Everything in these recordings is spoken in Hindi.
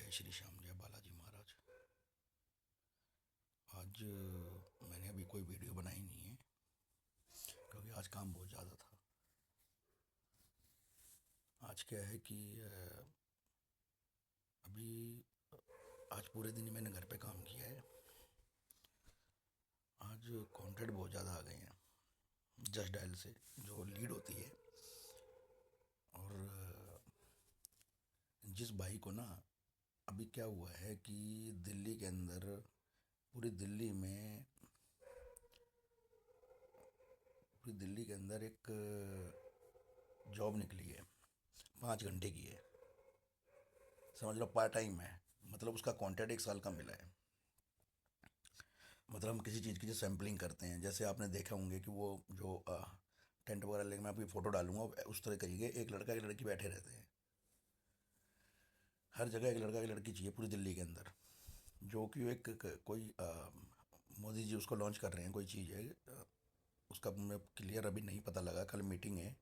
जय श्री श्याम, जय बालाजी महाराज। आज मैंने अभी कोई वीडियो बनाई नहीं है क्योंकि आज काम बहुत ज़्यादा था। आज क्या है कि अभी आज पूरे दिन मैंने घर पे काम किया है। आज कॉन्टैक्ट बहुत ज़्यादा आ गए हैं जस्ट डायल से, जो लीड होती है। और जिस भाई को ना, अभी क्या हुआ है कि दिल्ली के अंदर, पूरी दिल्ली में, पूरी दिल्ली के अंदर एक जॉब निकली है, 5 घंटे की है। समझ लो पार्ट टाइम है। मतलब उसका कॉन्ट्रैक्ट 1 साल का मिला है। मतलब हम किसी चीज़ की जो सैम्पलिंग करते हैं, जैसे आपने देखा होंगे कि वो जो टेंट वगैरह लेके मैं आपकी फ़ोटो डालूंगा, उस तरह करिए। एक लड़का एक लड़की बैठे रहते हैं, हर जगह एक लड़का एक लड़की चाहिए पूरी दिल्ली के अंदर। जो कि एक कोई मोदी जी उसको लॉन्च कर रहे हैं, कोई चीज़ है। उसका मैं क्लियर अभी नहीं पता लगा, कल मीटिंग है।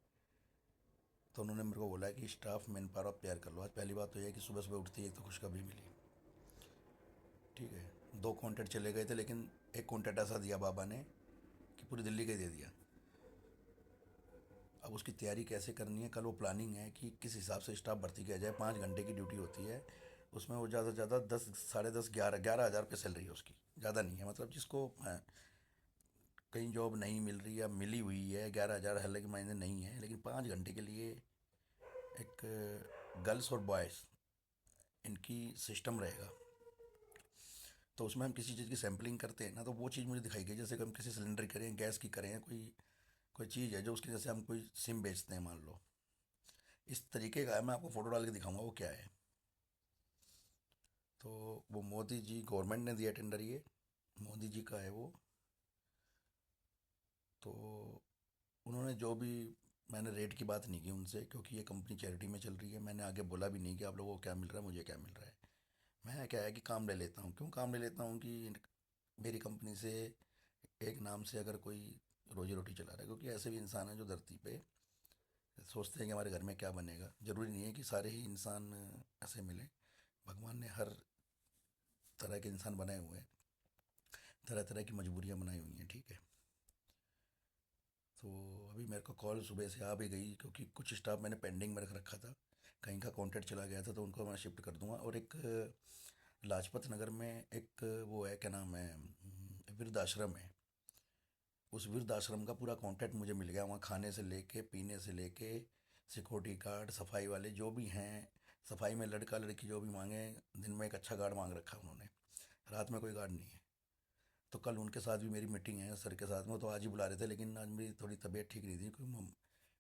तो उन्होंने मेरे को बोला है कि स्टाफ मैन पावर आप तैयार कर लो। आज पहली बात तो यह है कि सुबह सुबह उठती है तो खुशखबरी मिली। ठीक है, 2 कॉन्ट्रैक्ट चले गए थे, लेकिन एक कॉन्ट्रैक्ट ऐसा दिया बाबा ने कि पूरी दिल्ली का ही दे दिया। अब उसकी तैयारी कैसे करनी है, कल वो प्लानिंग है कि किस हिसाब से स्टाफ भर्ती किया जाए। 5 घंटे की ड्यूटी होती है उसमें। वो ज़्यादा से ज़्यादा 10, साढ़े 10, 11 हज़ार रुपये सैलरी है उसकी। ज़्यादा नहीं है। मतलब जिसको कहीं जॉब नहीं मिल रही या मिली हुई है, 11 हज़ार हालांकि महीने नहीं है, लेकिन 5 घंटे के लिए एक गर्ल्स और बॉयज़, इनकी सिस्टम रहेगा। तो उसमें हम किसी चीज़ की सैम्पलिंग करते हैं ना, तो वो चीज़ मुझे दिखाई गई। जैसे कि हम किसी सिलेंडर की करें, गैस की करें, कोई कोई चीज़ है जो उसकी, जैसे हम कोई सिम बेचते हैं मान लो, इस तरीके का है। मैं आपको फ़ोटो डाल के दिखाऊंगा वो क्या है। तो वो मोदी जी, गवर्नमेंट ने दिया टेंडर, ये मोदी जी का है वो। तो उन्होंने जो भी, मैंने रेट की बात नहीं की उनसे, क्योंकि ये कंपनी चैरिटी में चल रही है। मैंने आगे बोला भी नहीं कि आप लोगों को क्या मिल रहा है, मुझे क्या मिल रहा है। मैं क्या है कि काम ले लेता हूँ। क्यों काम ले लेता हूँ कि मेरी कंपनी से एक नाम से अगर कोई रोजी रोटी चला रहा है, क्योंकि ऐसे भी इंसान हैं जो धरती पे सोचते हैं कि हमारे घर में क्या बनेगा। ज़रूरी नहीं है कि सारे ही इंसान ऐसे मिले। भगवान ने हर तरह के इंसान बनाए हुए हैं, तरह तरह की मजबूरियाँ बनाई हुई हैं। ठीक है। तो अभी मेरे को कॉल सुबह से आ भी गई, क्योंकि कुछ स्टाफ मैंने पेंडिंग में रख रखा था। कहीं का कॉन्ट्रैक्ट चला गया था तो उनको मैं शिफ्ट कर दूंगा। और एक लाजपत नगर में एक वो है, क्या नाम है, वृद्धाश्रम है। उस वृद्धाश्रम का पूरा कॉन्ट्रैक्ट मुझे मिल गया। वहाँ खाने से लेके, पीने से लेके, सिक्योरिटी गार्ड, सफाई वाले जो भी हैं, सफाई में लड़का लड़की जो भी मांगे। दिन में एक अच्छा गार्ड मांग रखा है उन्होंने, रात में कोई गार्ड नहीं है। तो कल उनके साथ भी मेरी मीटिंग है सर के साथ में। वो तो आज ही बुला रहे थे, लेकिन आज मेरी थोड़ी तबीयत ठीक नहीं थी, क्योंकि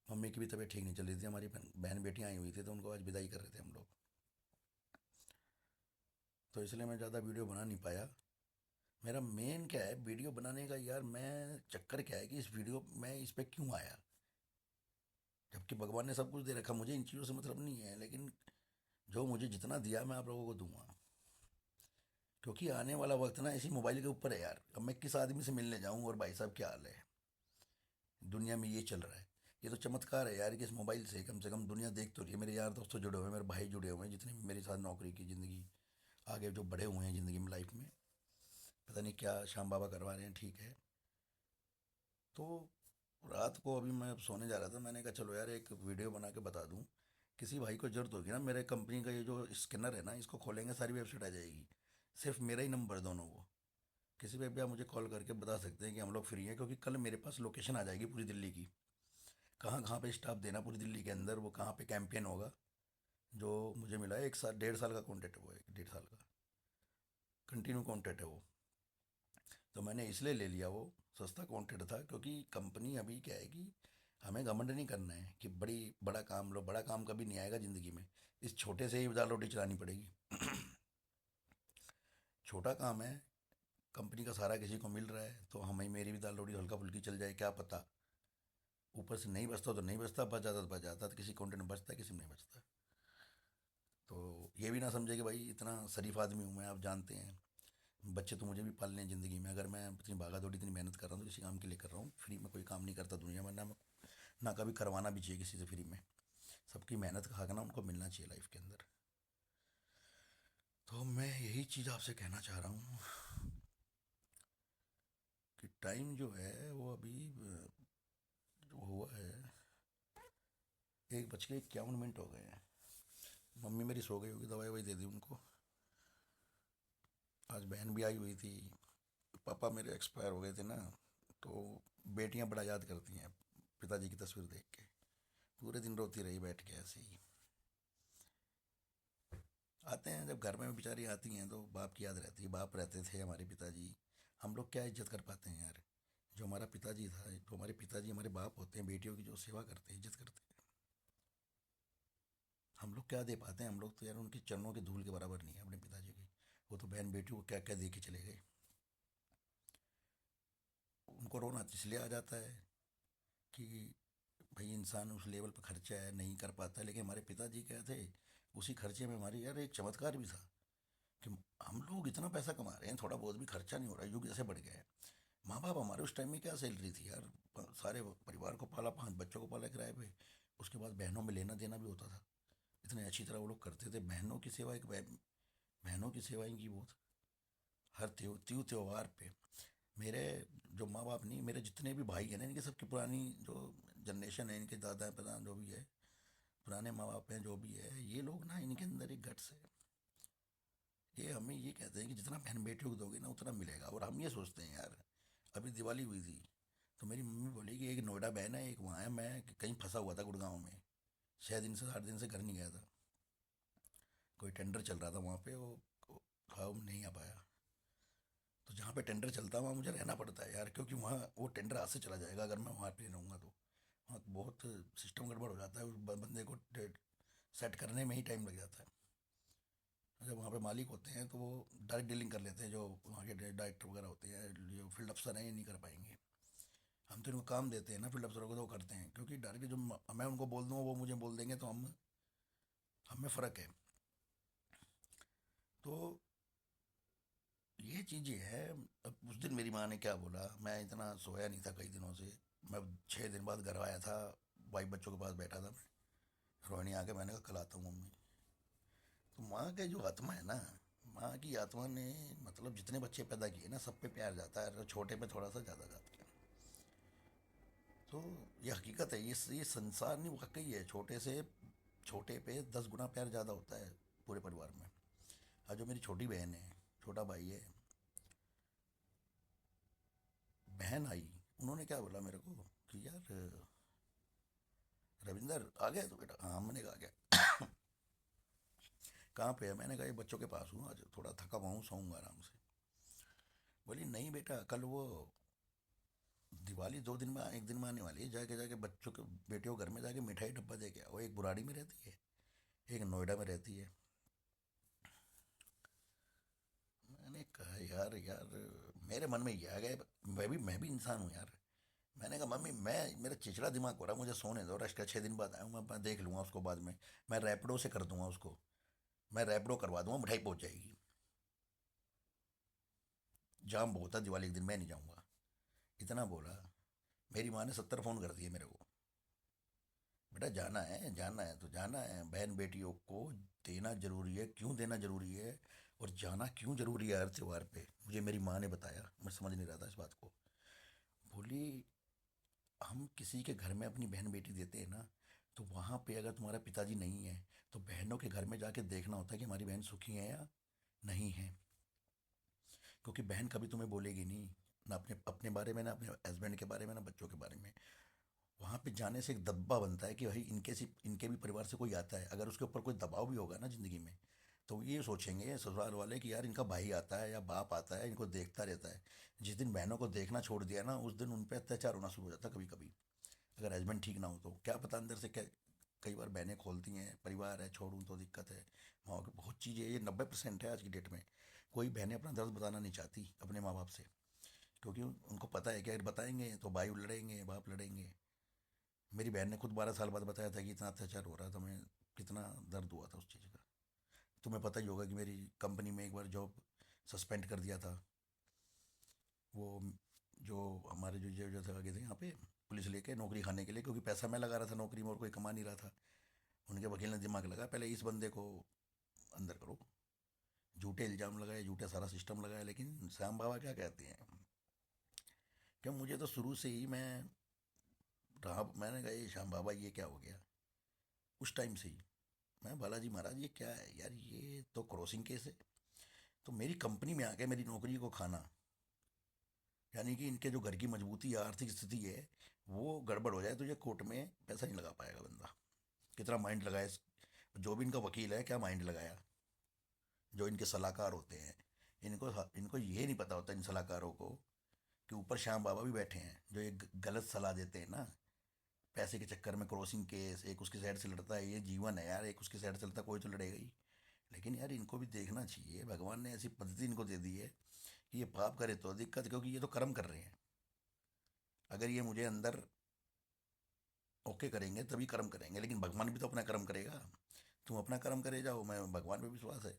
मम्मी की भी तबीयत ठीक नहीं चल रही थी। हमारी बहन बेटियाँ आई हुई थी, तो उनको आज विदाई कर रहे थे हम लोग। तो इसलिए मैं ज़्यादा वीडियो बना नहीं पाया। मेरा मेन क्या है वीडियो बनाने का यार, मैं चक्कर क्या है कि इस वीडियो में इस पे क्यों आया, जबकि भगवान ने सब कुछ दे रखा। मुझे इन चीज़ों से मतलब नहीं है, लेकिन जो मुझे जितना दिया मैं आप लोगों को दूंगा। क्योंकि आने वाला वक्त ना इसी मोबाइल के ऊपर है यार। अब मैं किस आदमी से मिलने जाऊं और भाई साहब क्या हाल है, दुनिया में ये चल रहा है। ये तो चमत्कार है यार कि इस मोबाइल से कम दुनिया देख तो रही है। मेरे यार दोस्त तो जुड़े हुए हैं, मेरे भाई जुड़े हुए हैं, जितने भी मेरे साथ नौकरी की, ज़िंदगी आगे जो बढ़े हुए हैं ज़िंदगी में, लाइफ में। पता नहीं क्या श्याम बाबा करवा रहे हैं। ठीक है। तो रात को अभी मैं सोने जा रहा था, मैंने कहा चलो यार एक वीडियो बना के बता दूं। किसी भाई को जरूरत होगी ना, मेरे कंपनी का ये जो स्कैनर है ना, इसको खोलेंगे सारी वेबसाइट आ जाएगी। सिर्फ मेरा ही नंबर दोनों वो, किसी पे भी आप मुझे कॉल करके बता सकते हैं कि हम लोग फ्री हैं। क्योंकि कल मेरे पास लोकेशन आ जाएगी पूरी दिल्ली की, कहाँ कहाँ पे स्टाफ देना पूरी दिल्ली के अंदर, वो कहाँ पे कैंपेन होगा। जो मुझे मिला है 1 साल, 1.5 साल का कॉन्ट्रैक्ट है वो, 1.5 साल का कंटिन्यू कॉन्ट्रैक्ट है वो। तो मैंने इसलिए ले लिया वो, सस्ता कॉन्ट्रैक्ट था। क्योंकि कंपनी अभी क्या है कि हमें घमंड नहीं करना है कि बड़ी बड़ा काम लो। बड़ा काम कभी नहीं आएगा ज़िंदगी में। इस छोटे से ही दाल रोटी चलानी पड़ेगी। छोटा काम है, कंपनी का सारा किसी को मिल रहा है, तो हमें, मेरी भी दाल रोटी हल्का फुल्की चल जाए, क्या पता। ऊपर से नहीं बचता तो नहीं बचता, बच जाता तो बच जाता। तो किसी कॉन्टेंट में बचता है, किसी में नहीं बचता। तो ये भी ना समझे कि भाई इतना शरीफ आदमी हूँ मैं, आप जानते हैं। बच्चे तो मुझे भी पालने हैं ज़िंदगी में। अगर मैं इतनी भागा दौड़ी, इतनी मेहनत कर रहा हूँ तो किसी काम के लिए कर रहा हूँ। फ्री में कोई काम नहीं करता दुनिया में, ना ना कभी करवाना भी चाहिए किसी से फ्री में। सबकी मेहनत का हक ना उनको मिलना चाहिए लाइफ के अंदर। तो मैं यही चीज़ आपसे कहना चाह रहा हूँ कि टाइम जो है वो अभी जो हुआ है 1:51 हो गए हैं। मम्मी मेरी सो गई होगी, दवाई ववाई दे दी उनको। आज बहन भी आई हुई थी। पापा मेरे एक्सपायर हो गए थे ना, तो बेटियां बड़ा याद करती हैं पिताजी की तस्वीर देख के। पूरे दिन रोती रही बैठ के ऐसे ही। आते हैं जब घर में बेचारी आती हैं तो बाप की याद रहती है। बाप रहते थे हमारे पिताजी, हम लोग क्या इज्जत कर पाते हैं यार। जो हमारा पिताजी था, जो हमारे पिताजी हमारे बाप होते हैं, बेटियों की जो सेवा करते हैं, इज्जत करते हैं, हम लोग क्या दे पाते हैं। हम लोग तो यार उनके चरणों की धूल के बराबर नहीं है अपने पिताजी की। वो तो बहन बेटियों को क्या क्या दे के चले गए। उनको रोना इसलिए आ जाता है कि भाई इंसान उस लेवल पर खर्चा है, नहीं कर पाता है। लेकिन हमारे पिताजी क्या थे, उसी खर्चे में हमारी यार एक चमत्कार भी था कि हम लोग इतना पैसा कमा रहे हैं, थोड़ा बहुत भी खर्चा नहीं हो रहा, युग जैसे बढ़ गया है। माँ बाप हमारे उस टाइम में क्या सैलरी थी यार, सारे परिवार को पाला, 5 बच्चों को पाला किराए पे। उसके बाद बहनों में लेना देना भी होता था। इतने अच्छी तरह वो लोग करते थे। बहनों की सेवा, एक बहनों की सेवा इनकी बहुत। हर त्योहार पे मेरे जो माँ बाप नहीं, मेरे जितने भी भाई हैं ना, इनके सबकी पुरानी जो जनरेशन है, इनके दादा प्रधान जो भी है, पुराने माँ बाप हैं जो भी है, ये लोग ना, इनके अंदर एक गट्स है। ये हमें ये कहते हैं कि जितना बहन बेटियों को दोगे ना उतना मिलेगा। और हम ये सोचते हैं यार, अभी दिवाली हुई थी तो मेरी मम्मी बोली कि एक नोएडा बहन है, एक वहाँ है, मैं कहीं फंसा हुआ था गुड़गांव में, 6 दिन से 8 दिन से घर नहीं गया था। कोई टेंडर चल रहा था वहाँ पे, वो था, वो नहीं आ पाया। तो जहाँ पे टेंडर चलता है वहाँ मुझे रहना पड़ता है यार, क्योंकि वहाँ वो टेंडर हाथ से चला जाएगा अगर मैं वहाँ पे रहूँगा तो। वहाँ बहुत सिस्टम गड़बड़ हो जाता है, उस बंदे को सेट करने में ही टाइम लग जाता है। जब वहाँ पे मालिक होते हैं तो वो डायरेक्ट डीलिंग कर लेते हैं, जो वहाँ के डायरेक्टर वगैरह होते हैं, जो फील्ड अफसर हैं, ये नहीं कर पाएंगे। हम तो इनको काम देते हैं ना फील्ड अफसरों को, तो वो करते हैं, क्योंकि डायरेक्ट जो मैं उनको बोल दूँ वो मुझे बोल देंगे, तो हम में फ़र्क है। तो ये चीज़ें हैं। अब उस दिन मेरी माँ ने क्या बोला, मैं इतना सोया नहीं था कई दिनों से। मैं 6 दिन बाद घर आया था, वाइफ बच्चों के पास बैठा था मैं। रोहिणी आके, मैंने कहा कल आता हूँ मम्मी। तो माँ के जो आत्मा है ना, माँ की आत्मा ने मतलब जितने बच्चे पैदा किए ना, सब पे प्यार जाता है, और छोटे पे थोड़ा सा ज़्यादा जाता है। तो ये हकीकत है, ये संसार नहीं, वाकई है। छोटे पे 10 गुना प्यार ज़्यादा होता है पूरे परिवार में। और जो मेरी छोटी बहन है, छोटा भाई है, बहन आई, उन्होंने क्या बोला मेरे को कि यार रविंदर आ गया तो बेटा, हाँ मैंने कहा आ गया। कहाँ पे है, मैंने कहा ये बच्चों के पास हूँ, आज थोड़ा थका हुआ हूँ, सोऊंगा आराम से। बोली नहीं बेटा, कल वो दिवाली 2 दिन में, 1 दिन में आने वाली है, जाके जाके बच्चों के, बेटियों को घर में जाके मिठाई डब्बा दे के आओ। एक बुराड़ी में रहती है, एक नोएडा में रहती है। मैंने कहा यार यार, मेरे मन में ये आ गया, मैं भी इंसान हूँ यार। मैंने कहा मम्मी, मेरा चिचड़ा दिमाग हो रहा है, मुझे सोने दो, रेस्ट का 6 दिन बाद आऊँगा, मैं देख लूँगा उसको बाद में। मैं रैपिडो से कर दूंगा उसको, मैं रैपिडो करवा दूंगा, मिठाई पहुँच जाएगी। जाम बहुत है दिवाली के दिन, मैं नहीं जाऊँगा। इतना बोला। मेरी माँ ने 70 फ़ोन कर दिए मेरे को। बेटा जाना है, जाना है तो जाना है, बहन बेटियों को देना जरूरी है, क्यों देना जरूरी है, और जाना क्यों जरूरी है हर त्योहार पे, मुझे मेरी माँ ने बताया। मैं समझ नहीं रहा था इस बात को। बोली हम किसी के घर में अपनी बहन बेटी देते हैं ना, तो वहाँ पे अगर तुम्हारा पिताजी नहीं है, तो बहनों के घर में जाके देखना होता है कि हमारी बहन सुखी है या नहीं है। क्योंकि बहन कभी तुम्हें बोलेगी नहीं, ना अपने अपने बारे में, ना अपने हस्बैंड के बारे में, ना बच्चों के बारे में। वहाँ पे जाने से एक दबा बनता है कि भाई इनके भी परिवार से कोई आता है। अगर उसके ऊपर कोई दबाव भी होगा ना ज़िंदगी में, तो ये सोचेंगे ससुराल वाले कि यार इनका भाई आता है या बाप आता है, इनको देखता रहता है। जिस दिन बहनों को देखना छोड़ दिया ना, उस दिन उन पर अत्याचार होना शुरू हो जाता है कभी कभी। अगर हस्बैंड ठीक ना हो तो क्या पता अंदर से क्या। कई बार बहनें खोलती हैं, परिवार है, छोड़ूं तो दिक्कत है। माँ की बहुत चीज़ें, ये 90% है आज की डेट में। कोई बहनें अपना दर्द बताना नहीं चाहती अपने माँ बाप से, क्योंकि उनको पता है कि अगर बताएंगे तो भाई लड़ेंगे, बाप लड़ेंगे। मेरी बहन ने खुद 12 साल बाद बताया था कि इतना अत्याचार हो रहा था, मैं कितना दर्द हुआ था उस चीज़ का। तुम्हें पता ही होगा कि मेरी कंपनी में एक बार जॉब सस्पेंड कर दिया था। वो जो हमारे जो थे आगे थे यहाँ पे, पुलिस लेके नौकरी खाने के लिए, क्योंकि पैसा मैं लगा रहा था नौकरी में और कोई कमा नहीं रहा था। उनके वकील ने दिमाग लगा, पहले इस बंदे को अंदर करो, झूठे इल्ज़ाम लगाए, झूठे सारा सिस्टम लगाया, लेकिन श्याम बाबा क्या कहते हैं कि मुझे तो शुरू से ही रहा, मैंने कहा ये श्याम बाबा ये क्या हो गया। उस टाइम से ही मैं, बालाजी महाराज ये क्या है यार, ये तो क्रॉसिंग केस है। तो मेरी कंपनी में आके मेरी नौकरी को खाना, यानी कि इनके जो घर की मजबूती या आर्थिक स्थिति है वो गड़बड़ हो जाए तो ये कोर्ट में पैसा नहीं लगा पाएगा बंदा। कितना माइंड लगाए, जो भी इनका वकील है क्या माइंड लगाया, जो इनके सलाहकार होते हैं, इनको इनको ये नहीं पता होता इन सलाहकारों को कि ऊपर श्याम बाबा भी बैठे हैं जो एक गलत सलाह देते हैं ना। पैसे के चक्कर में क्रॉसिंग केस, एक उसकी साइड से लड़ता है, ये जीवन है यार, एक उसकी साइड से लड़ता है, कोई तो लड़ेगा ही। लेकिन यार इनको भी देखना चाहिए, भगवान ने ऐसी पद्धति इनको दे दी है कि ये पाप करे तो दिक्कत, क्योंकि ये तो कर्म कर रहे हैं। अगर ये मुझे अंदर ओके करेंगे तभी कर्म करेंगे, लेकिन भगवान भी तो अपना कर्म करेगा। तुम अपना कर्म करे जाओ, मैं भगवान पे विश्वास है,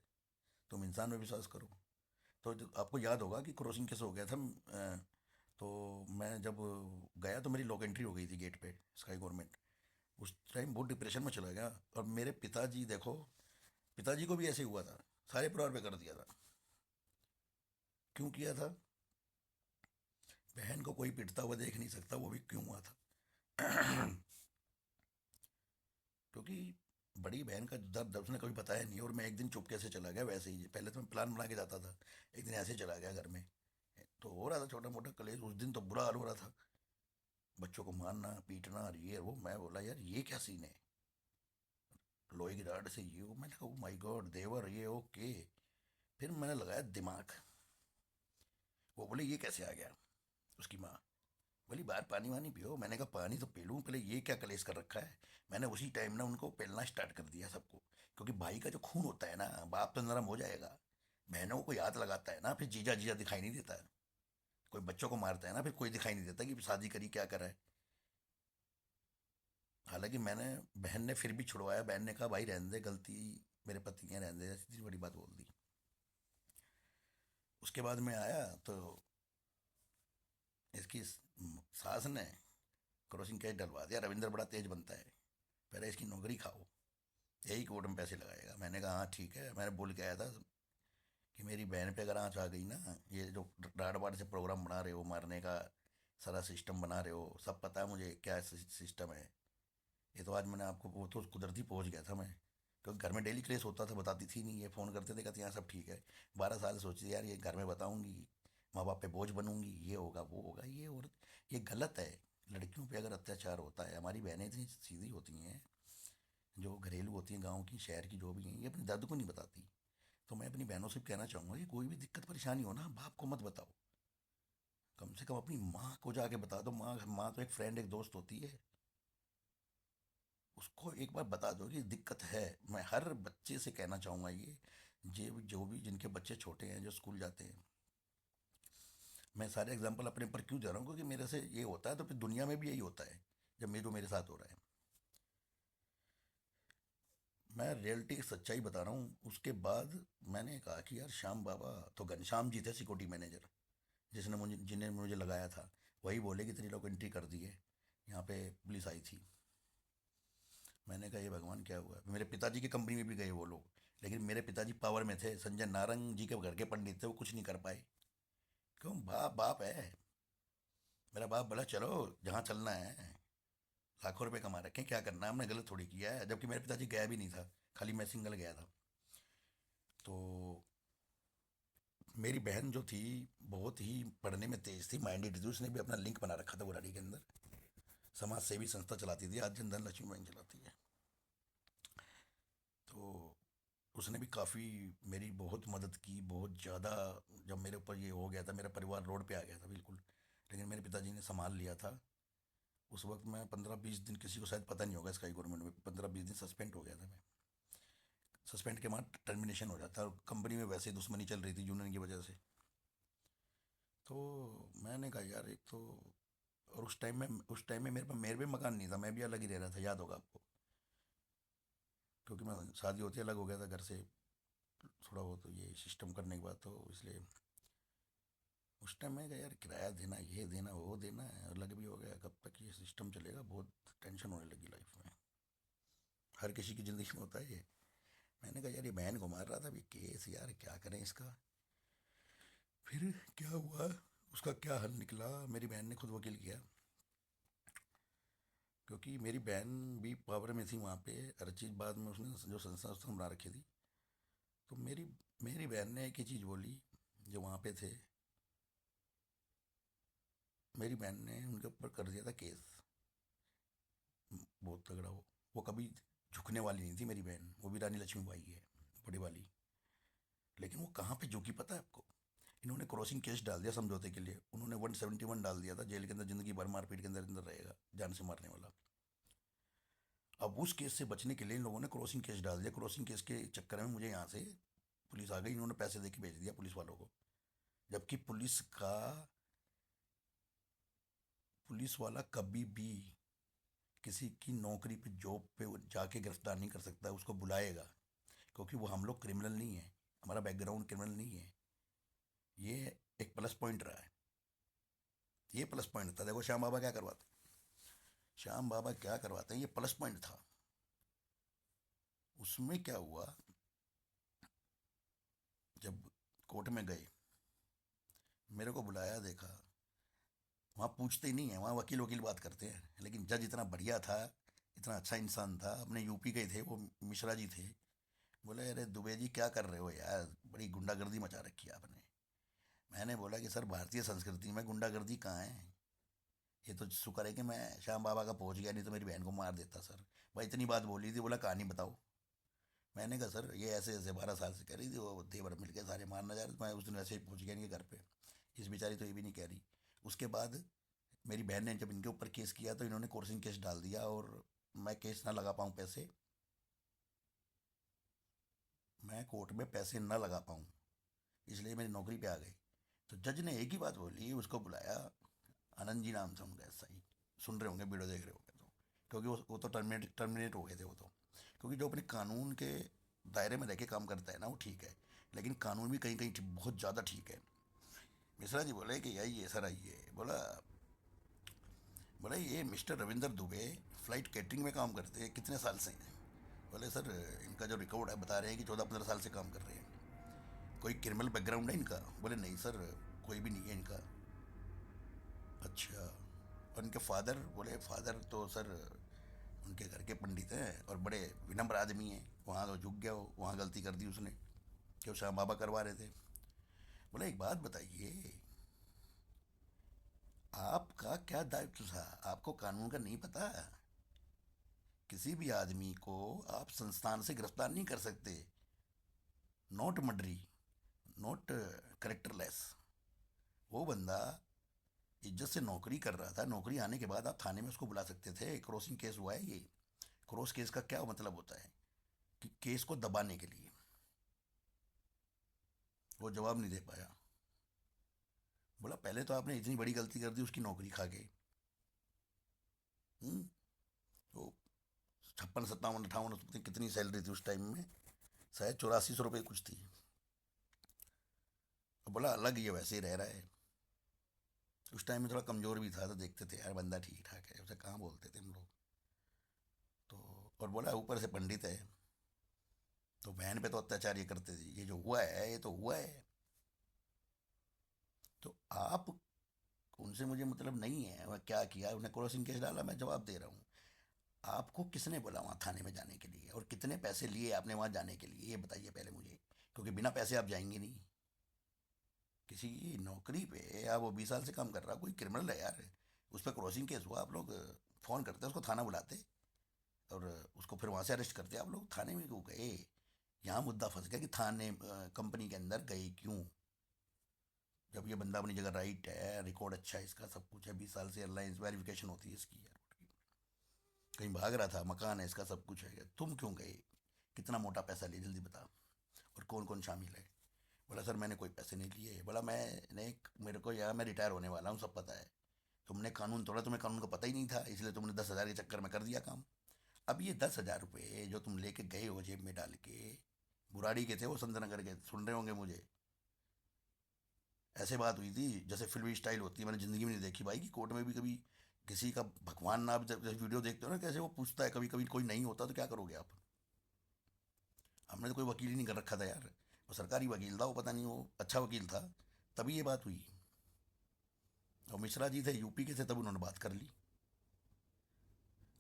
तुम इंसान पे विश्वास करो। तो आपको याद होगा कि क्रॉसिंग कैसे हो गया था। तो मैं जब गया तो मेरी लॉक एंट्री हो गई थी गेट पे, स्काई गवर्नमेंट। उस टाइम बहुत डिप्रेशन में चला गया। और मेरे पिताजी देखो, पिताजी को भी ऐसे हुआ था, सारे परिवार पे कर दिया था। क्यों किया था? बहन को कोई पिटता हुआ देख नहीं सकता, वो भी क्यों हुआ था? क्योंकि बड़ी बहन का दर्द उसने कभी बताया नहीं, और मैं एक दिन चुपके से चला गया वैसे ही। पहले तो मैं प्लान बना के जाता था, एक दिन ऐसे चला गया घर में। तो हो रहा था छोटा मोटा कलेश, उस दिन तो बुरा हाल हो रहा था, बच्चों को मारना पीटना और ये वो। मैं बोला यार ये क्या सीन है, लोहे की रॉड से ये वो। मैंने कहा माय गॉड देवर ये ओके। फिर मैंने लगाया दिमाग। वो बोले ये कैसे आ गया, उसकी माँ बोली बाहर पानी वानी पियो। मैंने कहा पानी तो पी लूँ, पहले ये क्या कलेश कर रखा है। मैंने उसी टाइम ना उनको पेलना स्टार्ट कर दिया सबको, क्योंकि भाई का जो खून होता है ना, बाप तो नरम हो जाएगा, बहनों को कोई हाथ लगाता है ना फिर जीजा जीजा दिखाई नहीं देता। कोई बच्चों को मारता है ना फिर कोई दिखाई नहीं देता कि शादी करी क्या करा है। हालांकि मैंने, बहन ने फिर भी छुड़वाया, बहन ने कहा भाई रहने दे, गलती मेरे पति की है, रहने दे, ऐसी बड़ी बात बोल दी। उसके बाद मैं आया तो इसकी सास ने क्रॉसिंग कैच डलवा दिया। रविंद्र बड़ा तेज बनता है, पहले इसकी नौकरी खाओ, यही कोर्ट में पैसे लगाएगा। मैंने कहा हाँ ठीक है। मैंने बोल के आया था कि मेरी बहन पे अगर आँच आ गई ना, ये जो डाड़ बाड़ से प्रोग्राम बना रहे हो मारने का, सारा सिस्टम बना रहे हो, सब पता है मुझे क्या सिस्टम है। ये तो आज मैंने आपको, वो तो कुदरती पहुंच गया था मैं, क्योंकि घर में डेली क्लेश होता था, बताती थी नहीं, ये फ़ोन करते थे कहते यहाँ सब ठीक है। 12 साल सोचती यार ये घर में बताऊंगी, माँ बाप पे बोझ बनूंगी, ये होगा वो होगा ये। और ये गलत है। लड़कियों पे अगर अत्याचार होता है, हमारी बहनें इतनी सीधी होती हैं, जो घरेलू होती हैं, गाँव की शहर की जो भी हैं, ये अपने दर्द को नहीं बताती। तो मैं अपनी बहनों से कहना चाहूँगा कि कोई भी दिक्कत परेशानी हो ना, बाप को मत बताओ, कम से कम अपनी माँ को जाके बता दो। माँ माँ तो एक फ्रेंड एक दोस्त होती है, उसको एक बार बता दो कि दिक्कत है। मैं हर बच्चे से कहना चाहूँगा ये जो भी जिनके बच्चे छोटे हैं जो स्कूल जाते हैं, मैं सारे एग्जांपल अपने पर क्यों दे रहा हूँ, क्योंकि मेरे से ये होता है तो फिर दुनिया में भी यही होता है जब मेरे साथ हो रहा है। मैं रियलिटी की सच्चाई बता रहा हूँ। उसके बाद मैंने कहा कि यार श्याम बाबा, तो घनश्याम जी थे सिक्योरिटी मैनेजर, जिसने मुझे जिन्हें मुझे लगाया था, वही बोले कि तेरी लोग एंट्री कर दी है, यहाँ पे पुलिस आई थी। मैंने कहा ये भगवान क्या हुआ। मेरे पिताजी की कंपनी में भी गए वो लोग, लेकिन मेरे पिताजी पावर में थे, संजय नारंग जी के घर के पंडित थे, वो कुछ नहीं कर पाए। क्यों? बाप बाप है। मेरा बाप बोला चलो जहाँ चलना है, लाखों रुपए कमा रखे हैं, क्या करना है, हमने गलत थोड़ी किया है। जबकि मेरे पिताजी गया भी नहीं था, खाली मैं सिंगल गया था। तो मेरी बहन जो थी बहुत ही पढ़ने में तेज थी, माइंडेड थी, उसने भी अपना लिंक बना रखा था बुराड़ी के अंदर, समाज सेवी संस्था चलाती थी, आज जनधन लक्ष्मी बैंक चलाती है। तो उसने भी काफ़ी मेरी बहुत मदद की, बहुत ज़्यादा। जब मेरे ऊपर ये हो गया था, मेरा परिवार रोड पे आ गया था बिल्कुल, लेकिन मेरे पिताजी ने संभाल लिया था। उस वक्त मैं 15-20 दिन, किसी को शायद पता नहीं होगा, स्काई गवर्नमेंट में 15-20 दिन सस्पेंड हो गया था मैं। सस्पेंड के बाद टर्मिनेशन हो जाता है, और कंपनी में वैसे ही दुश्मनी चल रही थी यूनियन की वजह से। तो मैंने कहा यार एक तो, और उस टाइम में मेरे भी मकान नहीं था, मैं भी अलग ही रह रहा था, याद होगा आपको, क्योंकि मैं शादी होती अलग हो गया था घर से, थोड़ा बहुत तो ये सिस्टम करने के बाद, तो इसलिए उस टाइम मैं कहा यार किराया देना, ये देना वो देना है, अलग भी हो गया, कब तक ये सिस्टम चलेगा, बहुत टेंशन होने लगी लाइफ में। हर किसी की ज़िंदगी में होता है ये। मैंने कहा यार ये बहन को मार रहा था, अभी केस यार क्या करें इसका। फिर क्या हुआ, उसका क्या हल निकला, मेरी बहन ने खुद वकील किया, क्योंकि मेरी बहन भी पावर में थी वहाँ पे। हर चीज़ बाद में उसने जो संस्था उसने बना रखी थी। तो मेरी मेरी बहन ने एक ही चीज़ बोली, जो वहाँ पे थे, मेरी बहन ने उनके ऊपर कर दिया था केस, बहुत तगड़ा। वो कभी झुकने वाली नहीं थी मेरी बहन, वो भी रानी लक्ष्मीबाई है, बड़ी वाली। लेकिन वो कहाँ पे झुकी पता है आपको? इन्होंने क्रॉसिंग केस डाल दिया समझौते के लिए, उन्होंने 171 डाल दिया था, जेल के अंदर जिंदगी भर मारपीट के अंदर अंदर रहेगा, जान से मारने वाला। अब उस केस से बचने के लिए इन लोगों ने क्रॉसिंग केस डाल दिया। क्रॉसिंग केस के चक्कर में मुझे यहाँ से पुलिस आ गई, इन्होंने पैसे दे के भेज दिया पुलिस वालों को। जबकि पुलिस वाला कभी भी किसी की नौकरी पे जॉब पे जाके गिरफ्तार नहीं कर सकता, उसको बुलाएगा, क्योंकि वो हम लोग क्रिमिनल नहीं है, हमारा बैकग्राउंड क्रिमिनल नहीं है। ये एक प्लस पॉइंट रहा है, ये प्लस पॉइंट था। देखो श्याम बाबा क्या करवाते, श्याम बाबा क्या करवाते हैं, ये प्लस पॉइंट था। उसमें क्या हुआ, जब कोर्ट में गए, मेरे को बुलाया, देखा, वहाँ पूछते ही नहीं है, वहाँ वकील वकील बात करते हैं। लेकिन जज इतना बढ़िया था, इतना अच्छा इंसान था, अपने यूपी के थे वो, मिश्रा जी थे। बोले अरे दुबे जी क्या कर रहे हो यार, बड़ी गुंडागर्दी मचा रखी है आपने। मैंने बोला कि सर भारतीय संस्कृति में गुंडागर्दी कहाँ है, ये तो शुक्र है कि मैं श्याम बाबा का पहुंच गया, नहीं तो मेरी बहन को मार देता सर। भाई इतनी बात बोली थी, बोला कहानी बताओ। मैंने कहा सर ये ऐसे ऐसे 12 साल से कह रही थी, वो देवर मिल के सारे मारना जा रहे थे, मैं उस दिन ऐसे ही पहुंच गया इनके घर पे। इस बेचारी तो ये भी नहीं कह रही। उसके बाद मेरी बहन ने जब इनके ऊपर केस किया तो इन्होंने कोर्सिंग केस डाल दिया, और मैं केस ना लगा पाऊँ पैसे, मैं कोर्ट में पैसे ना लगा पाऊँ, इसलिए मेरी नौकरी पे आ गई। तो जज ने एक ही बात बोली, उसको बुलाया, आनंद जी नाम था उनका, ऐसा ही, सुन रहे होंगे, वीडियो देख रहे होंगे तो, क्योंकि वो तो टर्मिनेट हो गए थे वो तो। क्योंकि जो अपने कानून के दायरे में रह के काम करता है ना, वो ठीक है, लेकिन कानून भी कहीं कहीं बहुत ज़्यादा ठीक है। मिश्रा जी बोले कि आइए सर आइए। बोला बोला ये mister Ravinder Dubey flight catering में काम करते हैं, कितने साल से हैं? बोले सर इनका जो रिकॉर्ड है बता रहे हैं कि 14-15 साल से काम कर रहे हैं। कोई क्रिमिनल बैकग्राउंड है इनका? बोले नहीं सर, कोई भी नहीं है इनका। अच्छा, और इनके फादर? बोले फादर तो सर उनके घर के पंडित हैं और बड़े विनम्र आदमी हैं, वहाँ तो झुक गया वो, वहाँ गलती कर दी उसने, कि वो श्याम बाबा करवा रहे थे। बोले एक बात बताइए, आपका क्या दायित्व था, आपको कानून का नहीं पता? किसी भी आदमी को आप संस्थान से गिरफ्तार नहीं कर सकते, नॉट मर्डरी, नॉट करेक्टरलेस। वो बंदा इज्जत से नौकरी कर रहा था, नौकरी आने के बाद आप थाने में उसको बुला सकते थे। क्रॉसिंग केस हुआ है ये। क्रॉस केस का क्या मतलब होता है, कि केस को दबाने के लिए। वो जवाब नहीं दे पाया। बोला पहले तो आपने इतनी बड़ी गलती कर दी उसकी नौकरी खा के। हम्म, वो 56, 57, 58, पता नहीं कितनी सैलरी थी उस टाइम में, शायद 8400 रुपये कुछ थी। और बोला अलग ये वैसे ही रह रहा है। उस टाइम में थोड़ा कमज़ोर भी था, तो देखते थे यार बंदा ठीक ठाक है, उसे कहाँ बोलते थे हम लोग तो। और बोला ऊपर से पंडित है, तो बहन पे तो अत्याचार ये करते थे, ये जो हुआ है ये तो हुआ है। तो आप, उनसे मुझे मतलब नहीं है वह क्या किया, उन्हें क्रॉसिंग केस डाला, मैं जवाब दे रहा हूँ। आपको किसने बोला वहाँ थाने में जाने के लिए, और कितने पैसे लिए आपने वहाँ जाने के लिए, ये बताइए पहले मुझे, क्योंकि बिना पैसे आप जाएंगे नहीं। किसी की नौकरी पे या वो 20 साल से काम कर रहा, कोई क्रिमिनल है यार, उस पर क्रॉसिंग केस हुआ, आप लोग फ़ोन करते उसको, थाना बुलाते, और उसको फिर वहाँ से अरेस्ट करते। आप लोग थाने में क्यों गए? यहाँ मुद्दा फंस गया कि थाने कंपनी के अंदर गए क्यों, जब ये बंदा अपनी जगह राइट है, रिकॉर्ड अच्छा है इसका, सब कुछ है, 20 साल से एयरलाइंस वेरिफिकेशन होती है इसकी यार, कहीं भाग रहा था, मकान है इसका, सब कुछ है, तुम क्यों गए? कितना मोटा पैसा लिए जल्दी बता, और कौन कौन शामिल है? बोला सर मैंने कोई पैसे नहीं लिए। बोला मैंने, मेरे को यार मैं रिटायर होने वाला हूँ, सब पता है, तुमने कानून तोड़ा, तुम्हें कानून का पता ही नहीं था, इसलिए तुमने 10,000 के चक्कर में कर दिया काम। अब ये 10,000 रुपये जो तुम लेके गए हो जेब में डाल के, बुराड़ी के थे वो, संत नगर के, सुन रहे होंगे मुझे, ऐसे बात हुई थी जैसे फिल्मी स्टाइल होती है, मैंने ज़िंदगी में नहीं देखी भाई कि कोर्ट में भी कभी किसी का भगवान ना, जब जैसे वीडियो देखते हो ना कैसे वो पूछता है, कभी कभी कोई नहीं होता तो क्या करोगे आप? हमने तो कोई वकील ही नहीं कर रखा था यार, वो सरकारी वकील था, वो पता नहीं वो अच्छा वकील था, तभी ये बात हुई। और मिश्रा जी थे यूपी के थे, तब उन्होंने बात कर ली।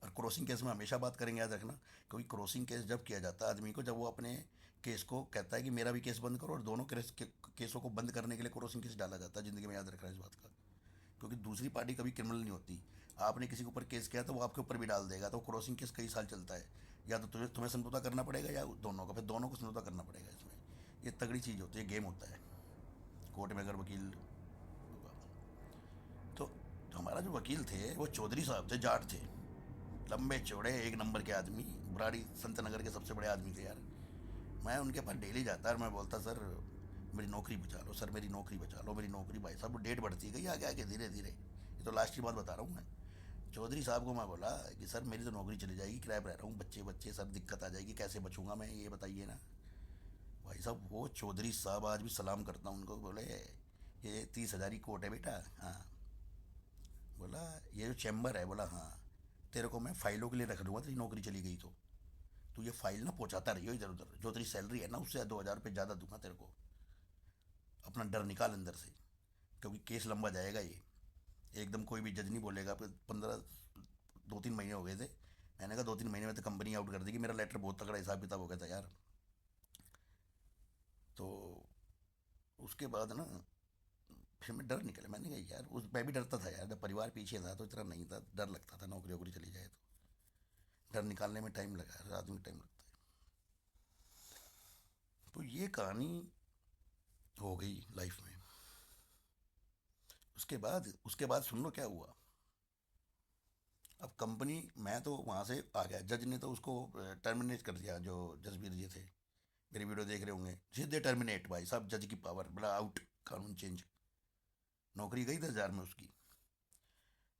और क्रॉसिंग केस में हमेशा बात करेंगे, याद रखना। क्योंकि क्रॉसिंग केस जब किया जाता है आदमी को, जब वो अपने केस को कहता है कि मेरा भी केस बंद करो, और दोनों केसों को बंद करने के लिए क्रॉसिंग केस डाला जाता है, ज़िंदगी में याद रखना इस बात का। क्योंकि दूसरी पार्टी कभी क्रिमिनल नहीं होती। आपने किसी के ऊपर केस किया तो वो आपके ऊपर भी डाल देगा, तो क्रॉसिंग केस कई साल चलता है। या तो तुम्हें तुम्हें समझौता करना पड़ेगा, या दोनों का, फिर दोनों को समझौता करना पड़ेगा इसमें। ये तगड़ी चीज़ होती है, गेम होता है कोर्ट में अगर वकील होगा। तो हमारा जो वकील थे वो चौधरी साहब थे, जाट थे, लंबे चौड़े एक नंबर के आदमी, बुराड़ी संत नगर के सबसे बड़े आदमी थे यार। मैं उनके पास डेली जाता और मैं बोलता, सर मेरी नौकरी बचा लो, सर मेरी नौकरी बचा लो, मेरी नौकरी। भाई साहब वो डेट बढ़ती गई आगे आगे धीरे धीरे, ये तो लास्ट की बात बता रहा हूँ मैं। चौधरी साहब को मैं बोला कि सर मेरी तो नौकरी चली जाएगी, किराए पर रह रहा हूँ, बच्चे बच्चे सर दिक्कत आ जाएगी, कैसे बचूंगा मैं, ये बताइए ना। भाई साहब वो चौधरी साहब आज भी सलाम करता हूँ उनको, बोले ये 30,000 ही कोट है बेटा। हाँ। बोला ये जो चैम्बर है, बोला हाँ, तेरे को मैं फाइलों के लिए रख दूंगा, तेरी नौकरी चली गई तो ये फाइल ना पहुंचाता रहियो इधर उधर, जो तेरी सैलरी है ना उससे 2,000 रुपये ज़्यादा दूंगा तेरे को। अपना डर निकाल अंदर से, क्योंकि केस लंबा जाएगा ये। एकदम कोई भी जज नहीं बोलेगा। 15 2-3 महीने हो गए थे। मैंने कहा 2-3 महीने में तो कंपनी आउट कर देगी, मेरा लेटर बहुत तगड़ा हिसाब किताब हो गया था यार। तो उसके बाद ना फिर मैं डर निकले, मैंने कहा यार, उस मैं भी डरता था यार, जब परिवार पीछे था तो इतना नहीं था, डर लगता था नौकरी वोकरी चली जाए तो। डर निकालने में टाइम लगा, रात में टाइम लगता है। तो ये कहानी हो गई लाइफ में। उसके बाद सुन लो क्या हुआ। अब कंपनी, मैं तो वहाँ से आ गया, जज ने तो उसको टर्मिनेट कर दिया, जो जसबीर जी थे, मेरी वीडियो देख रहे होंगे, सीधे टर्मिनेट। भाई साहब जज की पावर, बड़ा आउट, कानून चेंज, नौकरी गई 10,000 में उसकी।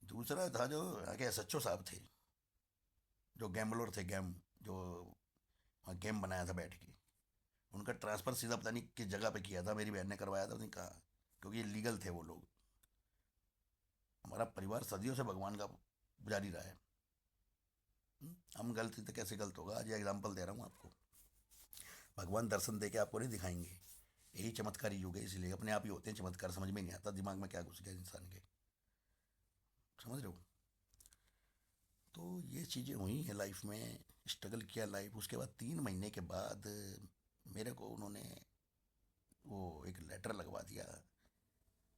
दूसरा था जो आगे एसएचओ साहब थे, जो गैम्बलर थे, जो वहाँ गेम बनाया था बैठ के, उनका ट्रांसफ़र सीधा पता नहीं किस जगह पे किया था, मेरी बहन ने करवाया था, उसने कहा, क्योंकि ये लीगल थे वो लोग। हमारा परिवार सदियों से भगवान का पुजारी रहा है। हम गलती तो कैसे गलत होगा, आज ये एग्जाम्पल दे रहा हूँ आपको। भगवान दर्शन दे के आपको नहीं दिखाएंगे। यही चमत्कारी युग है, इसलिए अपने आप ही होते हैं चमत्कार, समझ में नहीं आता दिमाग में क्या घुस गया इंसान के। समझ रहे हो। तो ये चीज़ें हुई हैं लाइफ में, स्ट्रगल किया लाइफ। उसके बाद 3 महीने के बाद मेरे को उन्होंने वो एक लेटर लगवा दिया।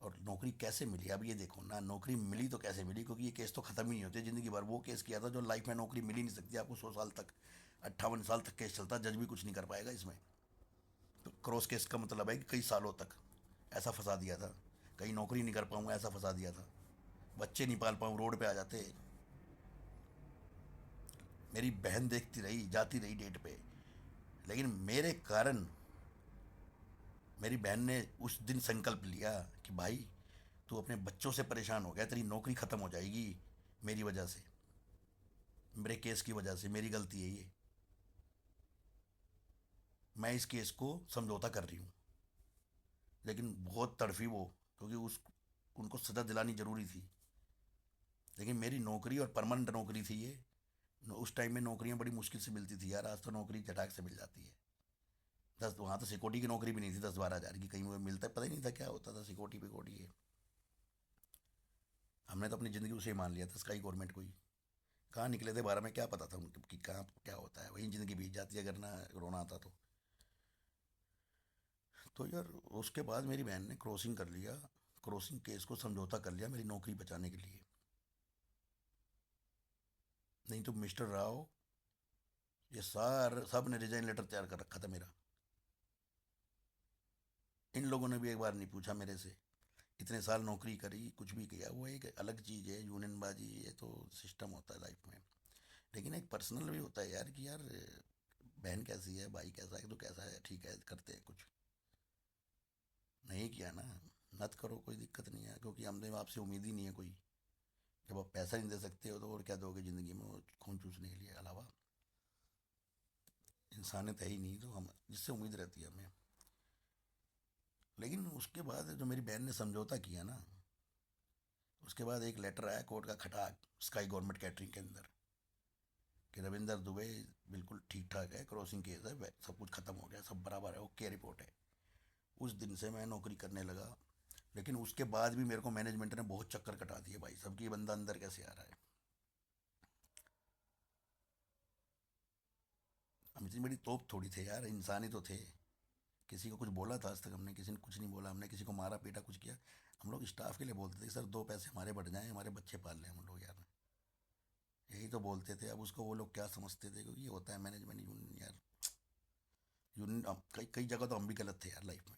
और नौकरी कैसे मिली, अब ये देखो ना, नौकरी मिली तो कैसे मिली, क्योंकि ये केस तो ख़त्म ही नहीं होते ज़िंदगी भर। वो केस किया था जो लाइफ में नौकरी मिल ही नहीं सकती आपको, 100 साल तक, 58 साल तक केस चलता, जज भी कुछ नहीं कर पाएगा इसमें। तो क्रॉस केस का मतलब है कि कई सालों तक ऐसा फंसा दिया था, कहीं नौकरी नहीं कर पाऊंगा ऐसा फंसा दिया था, बच्चे नहीं पाल पाऊँ रोड पे आ जाते। मेरी बहन देखती रही, जाती रही डेट पे, लेकिन मेरे कारण मेरी बहन ने उस दिन संकल्प लिया कि भाई तू अपने बच्चों से परेशान हो गया, तेरी नौकरी ख़त्म हो जाएगी मेरी वजह से, मेरे केस की वजह से, मेरी गलती है ये, मैं इस केस को समझौता कर रही हूँ। लेकिन बहुत तड़फी वो, क्योंकि उस उनको सज़ा दिलानी ज़रूरी थी। लेकिन मेरी नौकरी और परमानेंट नौकरी थी ये। उस टाइम में नौकरियां बड़ी मुश्किल से मिलती थी यार, आज तो नौकरी झटाक से मिल जाती है। वहाँ तो सिक्योरिटी की नौकरी भी नहीं थी, 10-12 हज़ार की, कहीं मुझे मिलता पता ही नहीं था क्या होता था सिक्योरिटी पिक्योरिटी है। हमने तो अपनी ज़िंदगी उसे ही मान लिया था, स्काई गवर्नमेंट को ही। कहाँ निकले थे 12 में, क्या पता था उनको कि कहाँ क्या होता है, वहीं ज़िंदगी बीत जाती है अगर ना रोना आता तो यार उसके बाद मेरी बहन ने क्रॉसिंग कर लिया, क्रॉसिंग केस को समझौता कर लिया मेरी नौकरी बचाने के लिए। नहीं तो मिस्टर राव, ये सब ने रिजाइन लेटर तैयार कर रखा था मेरा। इन लोगों ने भी एक बार नहीं पूछा मेरे से। इतने साल नौकरी करी, कुछ भी किया, वो एक अलग चीज़ है, यूनियनबाजी, ये तो सिस्टम होता है लाइफ में। लेकिन एक पर्सनल भी होता है यार, कि यार बहन कैसी है, भाई कैसा है, तो कैसा है, ठीक है करते हैं कुछ। नहीं किया ना, मत करो, कोई दिक्कत नहीं है, क्योंकि हमने आपसे उम्मीद ही नहीं है कोई। जब आप पैसा नहीं दे सकते हो तो और क्या दोगे ज़िंदगी में, वो खून चूसने के लिए अलावा इंसानियत है ही नहीं, तो हम जिससे उम्मीद रहती है हमें। लेकिन उसके बाद जो मेरी बहन ने समझौता किया ना, उसके बाद एक लेटर आया कोर्ट का, खटाक, स्काई गवर्नमेंट कैटरिंग के अंदर, कि रविंदर दुबे बिल्कुल ठीक ठाक है, क्रॉसिंग केस है, सब कुछ ख़त्म हो गया, सब बराबर है, ओके रिपोर्ट है। उस दिन से मैं नौकरी करने लगा। लेकिन उसके बाद भी मेरे को मैनेजमेंट ने बहुत चक्कर कटा दिए भाई, सबकी ये बंदा अंदर कैसे आ रहा है। हम इतनी बड़ी तोप थोड़ी थे यार, इंसान ही तो थे। किसी को कुछ बोला था आज तक हमने? किसी ने कुछ नहीं बोला, हमने किसी को मारा पीटा कुछ किया? हम लोग स्टाफ के लिए बोलते थे सर, दो पैसे हमारे बढ़ जाएं, हमारे बच्चे पाल लें हम लोग यार, यही तो बोलते थे। अब उसको वो लोग क्या समझते थे, क्योंकि ये होता है मैनेजमेंट यूनियन यार। यूनियन कई कई जगह तो हम भी गलत थे यार लाइफ में।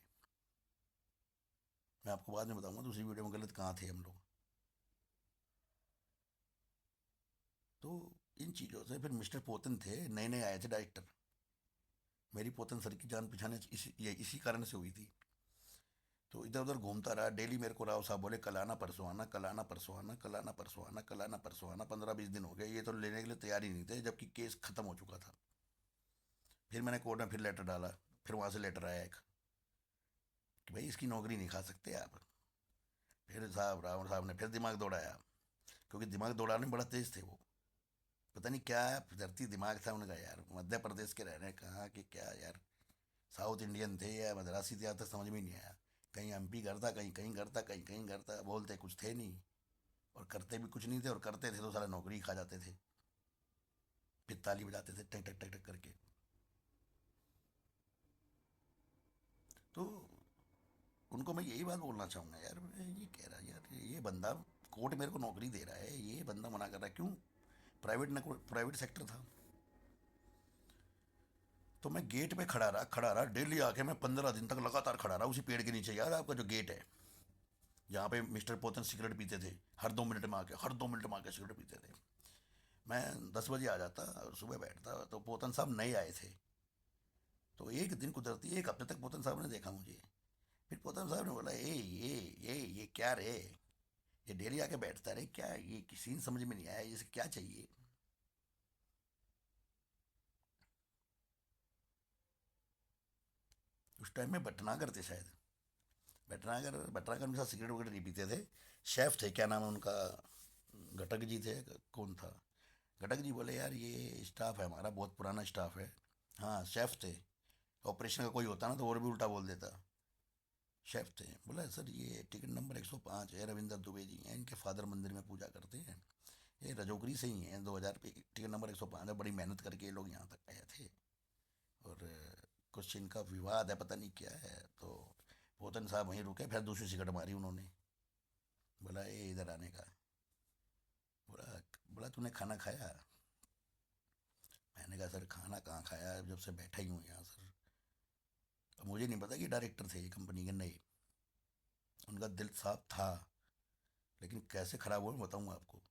मैं आपको बाद में बताऊंगा दूसरी वीडियो में गलत कहाँ थे हम लोग। तो इन चीज़ों से फिर मिस्टर पोतन थे, नए नए आए थे डायरेक्टर। मेरी पोतन सर की जान पहचान इसी कारण से हुई थी। तो इधर उधर घूमता रहा, डेली मेरे को राव साहब बोले कल आना परसों आना, कल आना परसों आना, कल आना परसों आना, कल आना परसों आना। 15-20 दिन हो गए, ये तो लेने के लिए तैयार ही नहीं थे, जबकि केस खत्म हो चुका था। फिर मैंने कोर्ट में फिर लेटर डाला। फिर वहाँ से लेटर आया एक कि भाई इसकी नौकरी नहीं खा सकते आप। फिर साहब रावण साहब ने फिर दिमाग दौड़ाया, क्योंकि दिमाग दौड़ाने में बड़ा तेज थे वो। पता नहीं क्या धरती दिमाग था उनका यार, मध्य प्रदेश के रहने कहाँ के क्या यार, साउथ इंडियन थे या मद्रासी थे, आज तक समझ में ही नहीं आया। कहीं एमपी करता, कहीं कहीं करता, कहीं कहीं करता, बोलते कुछ थे नहीं और करते भी कुछ नहीं थे, और करते थे तो सारा नौकरी खा जाते थे। फिर ताली बजाते थे टक टक टक टक करके। तो उनको मैं यही बात बोलना चाहूँगा यार, मैं ये कह रहा यार, ये बंदा कोर्ट मेरे को नौकरी दे रहा है, ये बंदा मना कर रहा है क्यों? प्राइवेट सेक्टर था। तो मैं गेट पे खड़ा रहा डेली आके, मैं 15 दिन तक लगातार खड़ा रहा उसी पेड़ के नीचे यार, आपका जो गेट है जहाँ पे मिस्टर पोतन सिगरेट पीते थे। हर 2 मिनट में आके, हर 2 मिनट में आके सिगरेट पीते थे। मैं 10 बजे आ जाता और सुबह बैठता, तो पोतन साहब नए आए थे। तो एक दिन कुदरती एक हफ्ते तक पोतन साहब ने देखा मुझे। फिर पोतन साहब ने बोला, ये क्या रे, ये डेली आके बैठता रहे क्या, ये सीन समझ में नहीं आया, इसे क्या चाहिए? उस टाइम में भटनागर थे शायद। भटनागर में साथ सिगरेट वगैरह नहीं पीते थे। शेफ थे, क्या नाम है उनका, घटक जी थे, कौन था? घटक जी बोले यार ये स्टाफ है हमारा, बहुत पुराना स्टाफ है। हाँ शेफ थे। ऑपरेशन का कोई होता ना तो और भी उल्टा बोल देता। शेफ थे। बोला सर ये टिकट नंबर 105 है, रविंदर दुबे जी हैं, इनके फादर मंदिर में पूजा करते हैं, ये रजौकरी से ही हैं, 2000 पे टिकट नंबर 105 है, बड़ी मेहनत करके ये लोग यहाँ तक आए थे। और कुछ इनका विवाद है, पता नहीं क्या है। तो पोतन साहब वहीं रुके, फिर दूसरी सिगरेट मारी उन्होंने। बोला ये इधर आने का। बोला बोला तूने खाना खाया? मैंने कहा सर खाना कहाँ खाया, जब से बैठा ही हूँ यहाँ सर। अब मुझे नहीं पता कि डायरेक्टर थे ये कंपनी के नए, उनका दिल साफ था। लेकिन कैसे ख़राब हुआ मैं बताऊँगा आपको।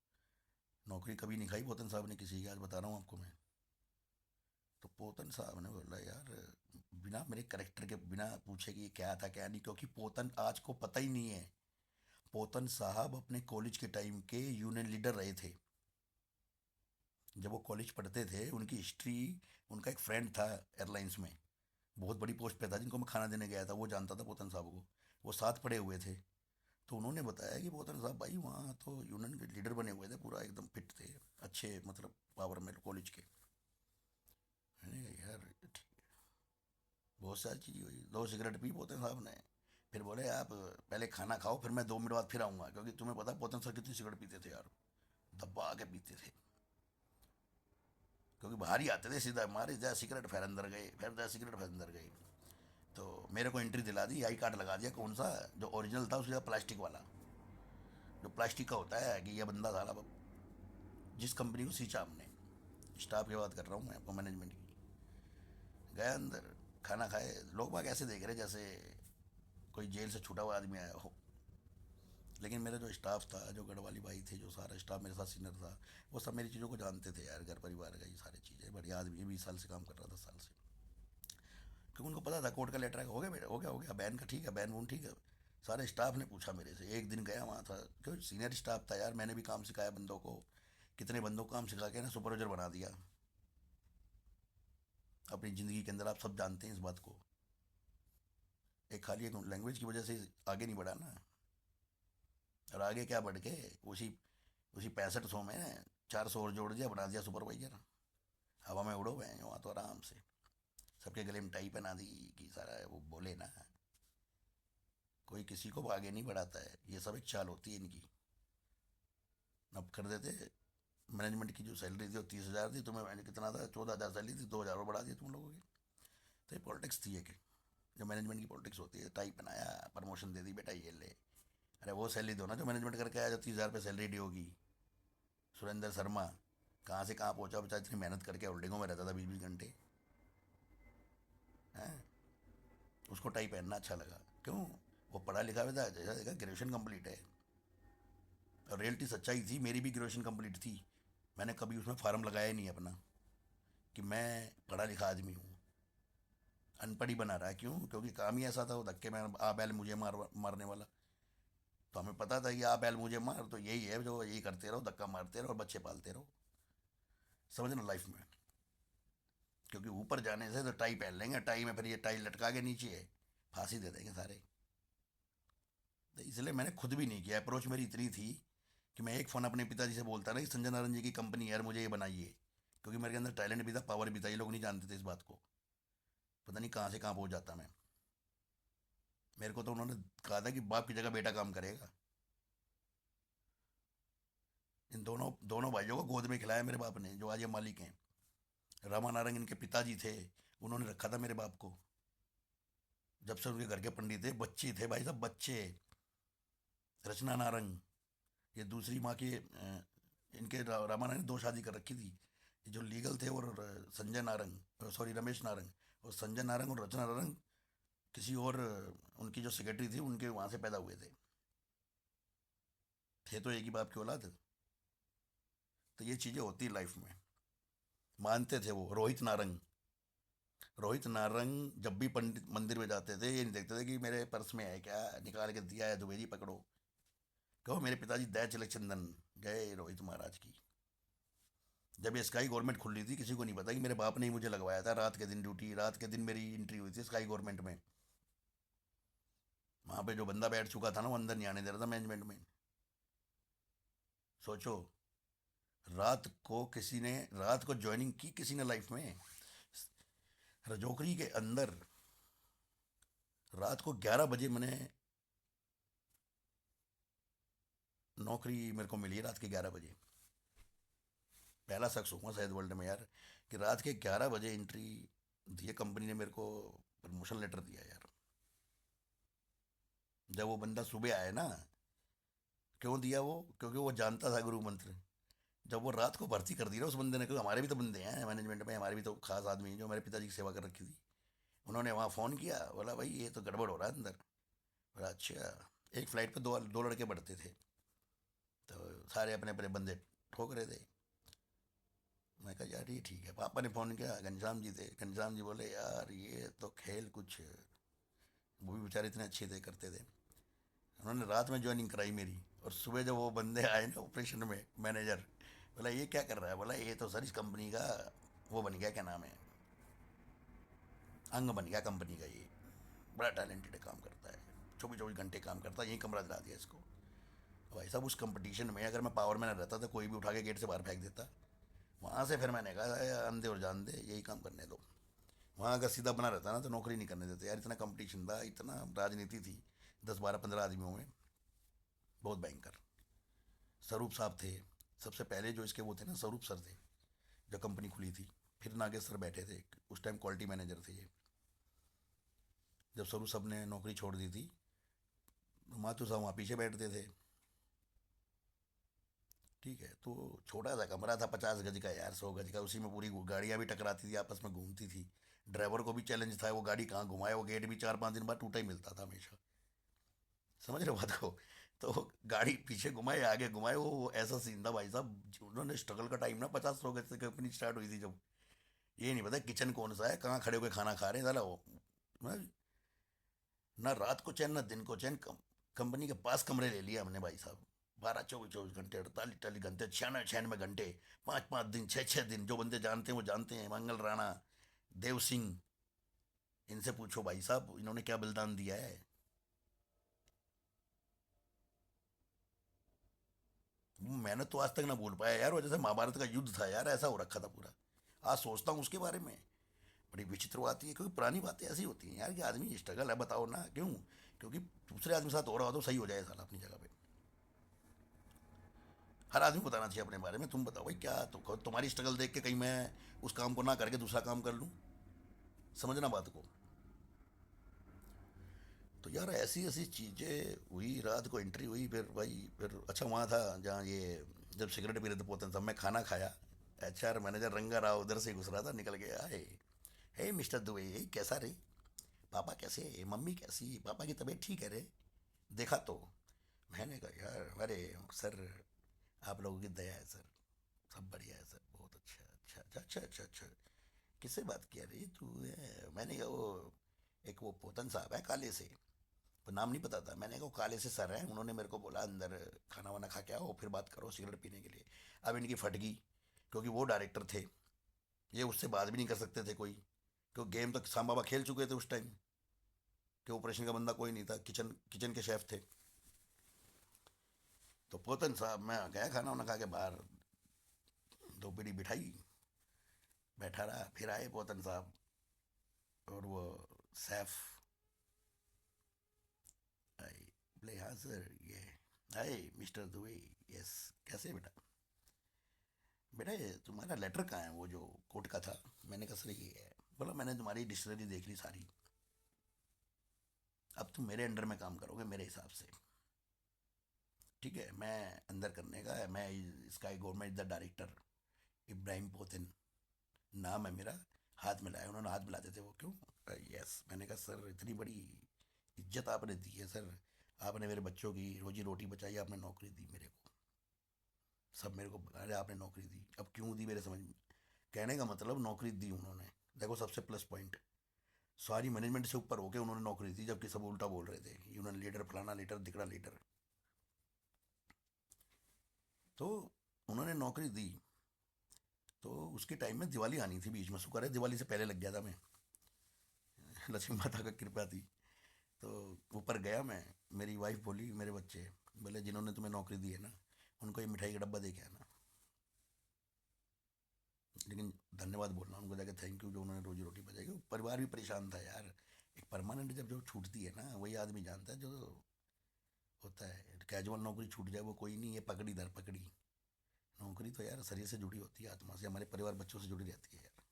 नौकरी कभी नहीं खाई पोतन साहब ने किसी की, आज बता रहा हूँ आपको मैं। तो पोतन साहब ने बोला यार, बिना मेरे करेक्टर के, बिना पूछे कि ये क्या था क्या नहीं, क्योंकि पोतन आज को पता ही नहीं है। पोतन साहब अपने कॉलेज के टाइम के यूनियन लीडर रहे थे। जब वो कॉलेज पढ़ते थे उनकी हिस्ट्री, उनका एक फ्रेंड था एयरलाइंस में, बहुत बड़ी पोस्ट पे था, जिनको मैं खाना देने गया था, वो जानता था पोतन साहब को। वो साथ पढ़े हुए थे। तो उन्होंने बताया कि पोतन साहब भाई वहाँ तो यूनियन के लीडर बने हुए थे, पूरा एकदम फिट थे, अच्छे मतलब पावर में कॉलेज के। मैंने कहा यार ठीक। बहुत सारी चीज़ हुई, 2 सिगरेट पी पोतन साहब ने। फिर बोले आप पहले खाना खाओ, फिर मैं 2 मिनट बाद फिर आऊँगा, क्योंकि तुम्हें पता है पोतन सर कितनी सिगरेट पीते थे यार, दबा के पीते थे। क्योंकि बाहर ही आते थे सीधा, मारे जहाँ सिगरेट फिर अंदर गए, फिर जहाँ सिगरेट फिर अंदर गए। तो मेरे को एंट्री दिला दी, आई कार्ड लगा दिया, कौन सा जो ओरिजिनल था उसके साथ प्लास्टिक वाला, जो प्लास्टिक का होता है कि यह बंदा साला जिस कंपनी को सींचा हमने। स्टाफ की बात कर रहा हूँ मैं आपको, मैनेजमेंट की। गए अंदर, खाना खाए, लोग बाग ऐसे देख रहे जैसे कोई जेल से छूटा हुआ आदमी आया हो। लेकिन मेरा जो स्टाफ था, जो गढ़वाली भाई थे, जो सारा स्टाफ मेरे साथ सीनियर था, वो सब मेरी चीज़ों को जानते थे यार, घर परिवार का ये सारी चीज़ें। बढ़िया आदमी, 20 साल से काम कर रहा था, 10 साल से। क्योंकि उनको पता था कोर्ट का लेटर आएगा, हो गया बेटा, हो गया बैन का ठीक है, बैन वून ठीक है। सारे स्टाफ ने पूछा मेरे से, एक दिन गया वहाँ था, क्यों सीनियर स्टाफ था यार, मैंने भी काम सिखाया बंदों को। कितने बंदों को काम सिखा के ना सुपरवाइजर बना दिया अपनी ज़िंदगी के अंदर, आप सब जानते हैं इस बात को। एक खाली एक लैंग्वेज की वजह से आगे नहीं बढ़ा ना। और आगे क्या बढ़ के, उसी उसी 6500 में 400 और जोड़ दिया, बना दिया सुपरवाइजर। हवा में उड़ो भैं वहाँ तो आराम से। सबके गले में टाई पहना दी कि सारा वो बोले ना। कोई किसी को आगे नहीं बढ़ाता है, ये सब एक चाल होती है इनकी। अब कर देते। मैनेजमेंट की जो सैलरी थी वो 30,000 थी, तुम्हें मैंने कितना था, 14,000 सैलरी थी, 2,000 और बढ़ा दिए तुम लोगों की। तो ये पॉलिटिक्स थी एक, जो मैनेजमेंट की पॉलिटिक्स होती है। टाई पहनाया, प्रमोशन दे दी, बेटा ये ले। अरे वो सैलरी दो ना जो मैनेजमेंट करके आया, जो 30,000 रुपये सैलरी डी होगी। सुरेंद्र शर्मा कहाँ से कहाँ पहुंचा बेचारा, इतनी मेहनत करके होल्डिंगों में रहता था 20-20 घंटे। हैं? उसको टाई पहनना अच्छा लगा क्यों? वो पढ़ा लिखा भी था, जैसा देखा ग्रेजुएशन कंप्लीट है। और रियलिटी सच्चाई थी, मेरी भी ग्रेजुएशन कंप्लीट थी। मैंने कभी उसमें फार्म लगाया ही नहीं अपना कि मैं पढ़ा लिखा आदमी हूँ। अनपढ़ ही बना रहा है, क्यों? क्योंकि काम ही ऐसा था, वो धक्के में आ बैल मुझे मारने वाला। तो हमें पता था कि आ बैल मुझे मार, तो यही है जो यही करते रहो, धक्का मारते रहो और बच्चे पालते रहो। समझना लाइफ में। क्योंकि ऊपर जाने से तो टाई पहन लेंगे, टाई में फिर ये टाई लटका के नीचे है, फांसी दे देंगे सारे। तो इसलिए मैंने खुद भी नहीं किया। अप्रोच मेरी इतनी थी कि मैं एक फ़ोन अपने पिताजी से बोलता ना कि संजय नारायण जी की कंपनी है यार, मुझे ये बनाइए। क्योंकि मेरे अंदर टैलेंट भी था, पावर भी था, ये लोग नहीं जानते थे इस बात को। पता नहीं कहाँ से कहाँ पहुँच जाता मैं। मेरे को तो उन्होंने कहा था कि बाप की जगह बेटा काम करेगा। इन दोनों दोनों भाइयों को गोद में खिलाया मेरे बाप ने, जो आज ये मालिक हैं। रामा नारंग इनके पिताजी थे, उन्होंने रखा था मेरे बाप को। जब से उनके घर के पंडित थे, बच्चे थे भाई साहब, बच्चे। रचना नारंग, ये दूसरी माँ के इनके रामा नारंग ने 2 शादी कर रखी थी। ये जो लीगल थे, और संजय नारंग, सॉरी रमेश नारंग। और संजय नारंग और रचना नारंग किसी और उनकी जो सेक्रेटरी थी उनके वहाँ से पैदा हुए थे तो एक ही बाप की औलाद। तो ये चीज़ें होती है लाइफ में। मानते थे वो रोहित नारंग। रोहित नारंग जब भी पंडित मंदिर में जाते थे, ये नहीं देखते थे कि मेरे पर्स में है क्या, निकाल के दिया है द्विवेदी पकड़ो। कहो मेरे पिताजी दया तिलक चंदन, जय रोहित महाराज की। जब ये स्काई गवर्नमेंट खुल रही थी, किसी को नहीं पता कि मेरे बाप ने ही मुझे लगवाया था। रात के दिन ड्यूटी, रात के दिन मेरी एंट्री हुई थी स्काई गवर्नमेंट में। वहाँ पे जो बंदा बैठ चुका था ना, वो अंदर नहीं आने दे रहा था मैनेजमेंट में। सोचो, रात को ज्वाइनिंग की किसी ने लाइफ में, रजोकरी के अंदर। रात को 11 बजे मैंने नौकरी मेरे को मिली है, रात के 11 बजे। पहला शख्स हूँ शायद वर्ल्ड में यार, कि रात के 11 बजे एंट्री दी है कंपनी ने मेरे को। प्रमोशन लेटर दिया यार। जब वो बंदा सुबह आया ना, क्यों दिया वो? क्योंकि वो जानता था गुरु मंत्र। जब वो रात को भर्ती कर दी ना उस बंदे ने, क्योंकि हमारे भी तो बंदे हैं मैनेजमेंट में, हमारे भी तो खास आदमी हैं जो मेरे पिताजी की सेवा कर रखी थी। उन्होंने वहाँ फ़ोन किया, बोला भाई ये तो गड़बड़ हो रहा है अंदर। बोला अच्छा। एक फ़्लाइट पे दो दो लड़के बढ़ते थे, तो सारे अपने अपने बंदे ठोक रहे थे। मैं कहा यार ये ठीक है। पापा ने फ़ोन किया, घनश्याम जी थे। घनश्याम जी बोले यार ये तो खेल कुछ, वो भी बेचारे इतने अच्छे थे, करते थे। उन्होंने रात में ज्वाइनिंग कराई मेरी। और सुबह जब वो बंदे आए ना ऑपरेशन में, मैनेजर, बोला ये क्या कर रहा है? बोला ये तो सर इस कंपनी का वो बन गया, क्या नाम है, अंग बन गया कंपनी का ये। बड़ा टैलेंटेड काम करता है, 24-24 घंटे काम करता है, यही कमरा दिला दिया इसको। भाई साहब उस कंपटीशन में अगर मैं पावर में न रहता तो कोई भी उठा के गेट से बाहर फेंक देता। वहाँ से फिर मैंने कहा "यार, अंधे और जान दे, यही काम करने दो"। वहाँ अगर सीधा बना रहता ना तो नौकरी नहीं करने देते यार। इतना कंपटीशन था, इतना राजनीति थी, 10-12-15 आदमियों में, बहुत भयंकर। स्वरूप साहब थे सबसे पहले जो इसके वो थे ना, स्वरूप सर थे जब कंपनी खुली थी। फिर नागेश सर बैठे थे, उस टाइम क्वालिटी मैनेजर थे ये। जब स्वरूप साहब ने नौकरी छोड़ दी थी, माथुर साहब वहाँ पीछे बैठते थे। ठीक है, तो छोटा सा कमरा था, 50 गज का यार, 100 गज का, उसी में पूरी गाड़ियाँ भी टकराती थी, आपस में घूमती थी। ड्राइवर को भी चैलेंज था, वो गाड़ी कहाँ घुमाए, वो गेट भी 4-5 दिन बाद टूटा ही मिलता था हमेशा। समझ रहे हो बात को? तो गाड़ी पीछे घुमाए आगे घुमाए, वो ऐसा सीन था भाई साहब। उन्होंने स्ट्रगल का टाइम ना, 50-100 गज से कंपनी स्टार्ट हुई थी जब। ये नहीं पता किचन कौन सा है, कहाँ खड़े होकर खाना खा रहे हैं साला वो। ना ना रात को चैन ना दिन को चैन। कंपनी के पास कमरे ले लिए हमने भाई साहब। 12 24 24 घंटे, 48 48 घंटे, 96 96 घंटे, 5 5 दिन, 6 6 दिन। जो बंदे जानते हैं वो जानते हैं, मंगल राणा, देव सिंह, इनसे पूछो भाई साहब इन्होंने क्या बलिदान दिया है। वो मेहनत तो आज तक ना भूल पाया यार। वो जैसे महाभारत का युद्ध था यार, ऐसा हो रखा था पूरा। आज सोचता हूँ उसके बारे में, बड़ी विचित्र बात है, क्योंकि पुरानी बातें ऐसी होती हैं यार कि आदमी स्ट्रगल है, बताओ ना क्यों, क्योंकि दूसरे आदमी के साथ हो रहा हो तो सही हो जाए साला अपनी जगह पे। हर आदमी को बताना चाहिए अपने बारे में। तुम बताओ भाई, क्या तुम्हारी स्ट्रगल देख के कहीं मैं उस काम को ना करके दूसरा काम कर लूँ? समझना बात को। तो यार ऐसी ऐसी चीज़ें हुई, रात को एंट्री हुई, फिर भाई फिर अच्छा वहाँ था जहाँ ये जब सिगरेट पी रहे थे पोतन साहब, मैं खाना खाया, HR मैनेजर रंगा राव उधर से घुस रहा था, निकल गया है, हे मिस्टर दुबे कैसा रे, पापा कैसे है, मम्मी कैसी, पापा की तबीयत ठीक है रे, देखा तो। मैंने कहा यार अरे सर, आप लोगों की दया है सर, सब बढ़िया है सर, बहुत अच्छा अच्छा अच्छा अच्छा अच्छा अच्छा। किससे बात किया रे तू मैंने कहा वो एक वो पोतन साहब है काले से, वो नाम नहीं पता था, मैंने कहा वो काले से सर हैं, उन्होंने मेरे को बोला अंदर खाना वाना खा के आओ फिर बात करो सिगरेट पीने के लिए। अब इनकी फट गई, क्योंकि वो डायरेक्टर थे, ये उससे बात भी नहीं कर सकते थे कोई, क्योंकि गेम तो सांब बाबा खेल चुके थे उस टाइम, कि ऑपरेशन का बंदा कोई नहीं था, किचन किचन के शेफ थे। तो पोतन साहब मैं गया खाना वाना खा के बाहर, दो पीढ़ी बिठाई, बैठा रहा, फिर आए पोतन साहब और वो सैफ आई, बोले हाँ सर ये, हाय मिस्टर दुबे, यस, कैसे बेटा, बेटा ये तुम्हारा लेटर कहाँ है वो जो कोर्ट का था? मैंने कहा सर ये है। बोला मैंने तुम्हारी डिक्शनरी देख ली सारी, अब तुम मेरे अंडर में काम करोगे मेरे हिसाब से, ठीक है? मैं अंदर करने का है, मैं इसका government the director Ibrahim Potin नाम है मेरा। हाथ मिलाया उन्होंने, हाथ मिलाते थे वो, क्यों? यस। मैंने कहा सर इतनी बड़ी इज्जत आपने दी है सर, आपने मेरे बच्चों की रोजी रोटी बचाई, आपने नौकरी दी मेरे को, सब मेरे को, अरे आपने नौकरी दी, अब क्यों दी मेरे समझ में, कहने का मतलब नौकरी दी उन्होंने, देखो सबसे प्लस पॉइंट, सारी मैनेजमेंट से ऊपर होके उन्होंने नौकरी दी, जबकि सब उल्टा बोल रहे थे यूनियन लीडर फलाना लीडर दिकड़ा लीडर। तो उन्होंने नौकरी दी, तो उसके टाइम में दिवाली आनी थी बीच में, शुक्र है दिवाली से पहले लग गया था मैं, लक्ष्मी माता का कृपा थी। तो ऊपर गया मैं, मेरी वाइफ बोली, मेरे बच्चे बोले जिन्होंने तुम्हें नौकरी दी है ना उनको ये मिठाई का डब्बा दे के आना, लेकिन धन्यवाद बोलना उनको जाके, थैंक यू जो उन्होंने रोजी रोटी बचाई। परिवार भी परेशान था यार, एक परमानेंट जब जो छूटती है ना वही आदमी जानता है जो होता है, कैजुअल नौकरी छूट जाए वो कोई नहीं, ये पकड़ी दर पकड़ी, नौकरी तो यार शरीर से जुड़ी होती है, आत्मा से, हमारे परिवार बच्चों से जुड़ी रहती है यार,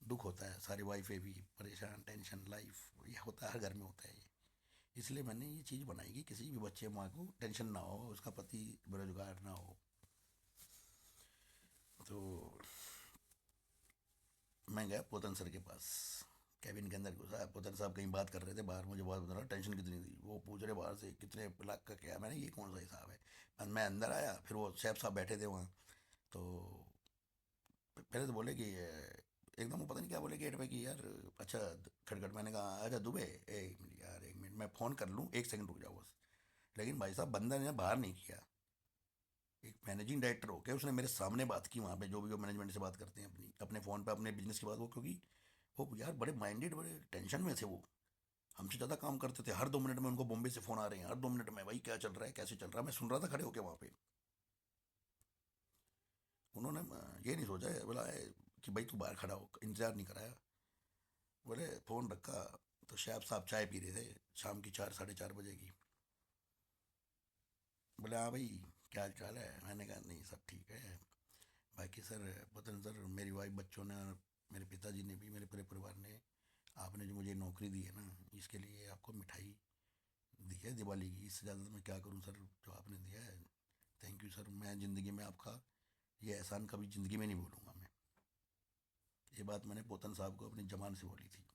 दुख होता है, सारी वाइफें भी परेशान, टेंशन लाइफ, ये होता है हर घर में होता है ये। इसलिए मैंने ये चीज़ बनाई कि किसी भी बच्चे माँ को टेंशन ना हो, उसका पति बेरोजगार ना हो। तो मैं गया पोतन सर के पास, कैबिन के अंदर घुसा, पोतन साहब कहीं बात कर रहे थे बाहर, मुझे बहुत बता रहा टेंशन कितनी थी, वो पूछ रहे बाहर से कितने लाख का क्या, मैंने ये कौन सा हिसाब है। मैं अंदर आया, फिर वो शेफ साहब बैठे थे वहाँ, तो पहले तो बोले कि एकदम वो पता नहीं क्या बोले गेट पे कि यार अच्छा खटखट, मैंने कहा अच्छा दुबे, एक मिनट यार, एक मिनट मैं फ़ोन कर लूँ, एक सेकंड रुक जाओ बस। लेकिन भाई साहब बंदा ने बाहर नहीं किया, एक मैनेजिंग डायरेक्टर हो के उसने मेरे सामने बात की वहाँ पे, जो भी वो मैनेजमेंट से बात करते हैं अपनी अपने फ़ोन पे अपने बिजनेस की बात, वो क्योंकि वो यार बड़े माइंडेड, बड़े टेंशन में थे वो, हमसे ज़्यादा काम करते थे, हर 2 मिनट में उनको बॉम्बे से फ़ोन आ रहे हैं, हर 2 मिनट में भाई क्या चल रहा है कैसे चल रहा है, मैं सुन रहा था खड़े होके वहाँ पे। उन्होंने ये नहीं सोचा है बोला है कि भाई तू बाहर खड़ा हो, इंतज़ार नहीं कराया, बोले फ़ोन रखा, तो शेफ साहब चाय पी रहे थे, शाम की 4 साढ़े 4 बजे की। बोले हाँ भाई क्या हाल चाल है, मैंने कहा नहीं सब ठीक है, बाकी सर पता नहीं सर, मेरी वाइफ बच्चों ने और मेरे पिताजी ने भी, मेरे पूरे परिवार ने, आपने जो मुझे नौकरी दी है ना इसके लिए आपको मिठाई दी है दिवाली की, इससे ज़्यादा तो मैं क्या करूं सर जो आपने दिया है, थैंक यू सर, मैं ज़िंदगी में आपका ये एहसान कभी ज़िंदगी में नहीं भूलूंगा मैं। ये बात मैंने पोतन साहब को अपनी जबान से बोली थी।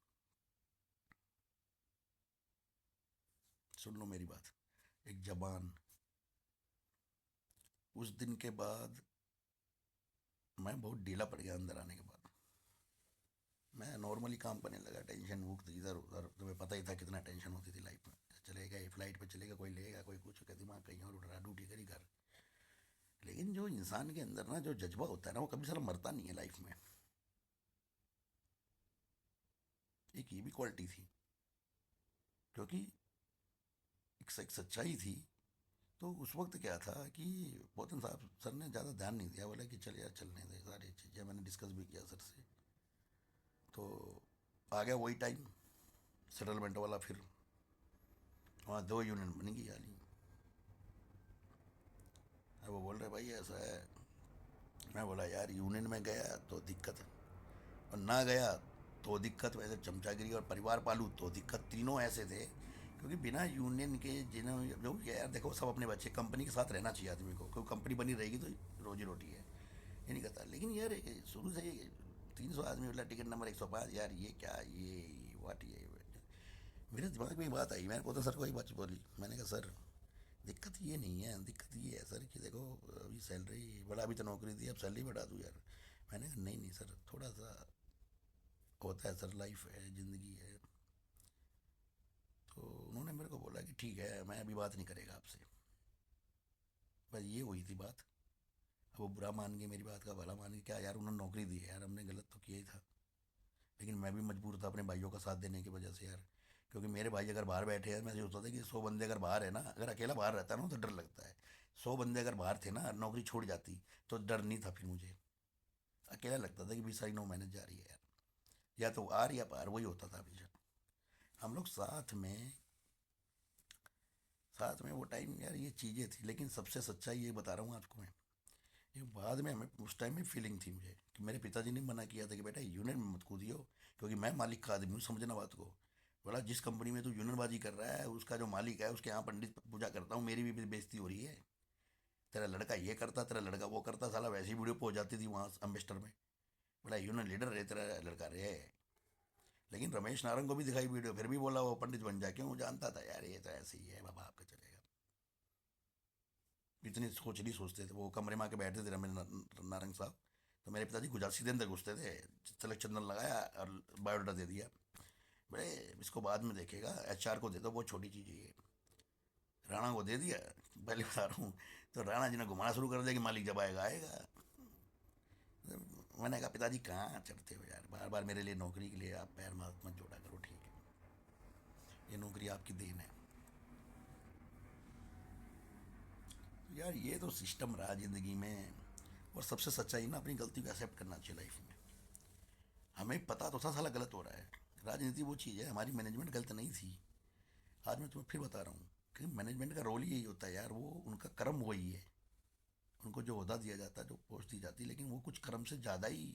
सुन लो मेरी बात, एक जबान। उस दिन के बाद मैं बहुत ढीला पड़ गया, अंदर आने के बाद मैं नॉर्मली काम करने लगा, टेंशन मुक्त इधर उधर, तुम्हें पता ही था कितना टेंशन होती थी लाइफ में, चलेगा ये फ्लाइट पे चलेगा, कोई लेगा कोई कुछ का, दिमाग कहीं और उड़ रहा, ड्यूटी करी घर। लेकिन जो इंसान के अंदर ना जो जज्बा होता है ना वो कभी साला मरता नहीं है लाइफ में, एक ये भी क्वालिटी थी, क्योंकि एक सच्चाई थी। तो उस वक्त क्या था कि पोतन साहब सर ने ज़्यादा ध्यान नहीं दिया, बोला कि चल यार चलने दे, सारी चीज़ें मैंने डिस्कस भी किया सर से। तो आ गया वही टाइम सेटलमेंट वाला। फिर वहाँ 2 यूनियन बनेगी यानी। अब वो बोल रहे भाई ऐसा है। मैं बोला यार यूनियन में गया तो दिक्कत, और ना गया तो दिक्कत, वैसे चमचागिरी और परिवार पालू तो दिक्कत, तीनों ऐसे थे। क्योंकि बिना यूनियन के जिन्हों जो भी है यार, देखो सब अपने बच्चे, कंपनी के साथ रहना चाहिए आदमी को, क्योंकि कंपनी बनी रहेगी तो रोजी रोटी है, ये नहीं कहता। लेकिन यार शुरू से 300 आदमी वाला टिकट नंबर 105, यार ये क्या, ये वाट ये। मेरे दिमाग में एक बात आई, मैंने को तो सर को एक बात बोली, मैंने कहा सर दिक्कत ये नहीं है, दिक्कत ये है सर कि देखो अभी सैलरी बड़ा, अभी तो नौकरी थी अब सैलरी बढ़ा दूँ यार। मैंने कहा नहीं नहीं सर, थोड़ा सा होता है सर, लाइफ है, ज़िंदगी है। तो उन्होंने मेरे को बोला कि ठीक है मैं अभी बात नहीं करेगा आपसे। बस ये हुई थी बात। अब वो बुरा मान के, मेरी बात का भला मान के, क्या यार उन्होंने नौकरी दी है यार, हमने गलत तो किया ही था। लेकिन मैं भी मजबूर था अपने भाइयों का साथ देने की वजह से यार। क्योंकि मेरे भाई अगर बाहर बैठे हैं, मैं सोचता था कि 100 बंदे अगर बाहर है ना, अगर अकेला बाहर रहता ना तो डर लगता है। 100 बंदे अगर बाहर थे ना, नौकरी छूट जाती तो डर नहीं था फिर मुझे। अकेला लगता था कि भी सारी 9 महीने जा रही है यार, या तो आर या पार, वही होता था हमेशा। हम लोग साथ में वो टाइम यार, ये चीज़ें थी। लेकिन सबसे सच्चाई ये बता रहा हूँ आपको मैं, ये बाद में हमें उस टाइम में फीलिंग थी मुझे कि मेरे पिताजी ने मना किया था कि बेटा यूनियन में मत कूदियो, क्योंकि मैं मालिक का आदमी हूँ, समझना बात को। बोला जिस कंपनी में तू यूनियनबाजी कर रहा है, उसका जो मालिक है उसके यहाँ पंडित पूजा करता हूँ, मेरी भी बेइज्जती हो रही है। तेरा लड़का ये करता, तेरा लड़का वो करता, साला वैसी वीडियो पहुंच जाती थी वहाँ अम्बेस्टर में। बोला यूनियन लीडर रहे तेरा लड़का रहे। लेकिन रमेश नारंग को भी दिखाई वीडियो, फिर भी बोला वो पंडित बन जा, क्यों, जानता था यार ये तो ऐसे ही है, बाबा आपका चलेगा। इतनी सोच नहीं सोचते थे। वो कमरे में आके बैठे थे रमेश नारंग साहब, तो मेरे पिताजी गुजरात सीधे अंदर घुसते थे, तिलक चंदन लगाया और बायोडाटा दे दिया। बड़े इसको बाद में देखेगा, HR को दे दो, बहुत छोटी चीज़ है ये। राणा को दे दिया, पहले बता रहा हूँ। तो राणा जी ने घुमाना शुरू कर दिया कि मालिक जब आएगा आएगा। मैंने कहा पिताजी कहाँ चढ़ते हो यार, बार बार मेरे लिए नौकरी के लिए आप पैर मत जोड़ा करो, ठीक है, ये नौकरी आपकी देन है। तो यार ये तो सिस्टम रहा ज़िंदगी में। और सबसे सच्चाई ना, अपनी गलती को एक्सेप्ट करना चाहिए लाइफ में। हमें पता तो था साला गलत हो रहा है। राजनीति वो चीज़ है, हमारी मैनेजमेंट गलत नहीं थी। आज मैं तुम्हें फिर बता रहा हूँ कि मैनेजमेंट का रोल ही यही होता है यार, वो उनका कर्म वही है। उनको जो ओहदा दिया जाता है, जो पोस्ट दी जाती है, लेकिन वो कुछ कर्म से ज़्यादा ही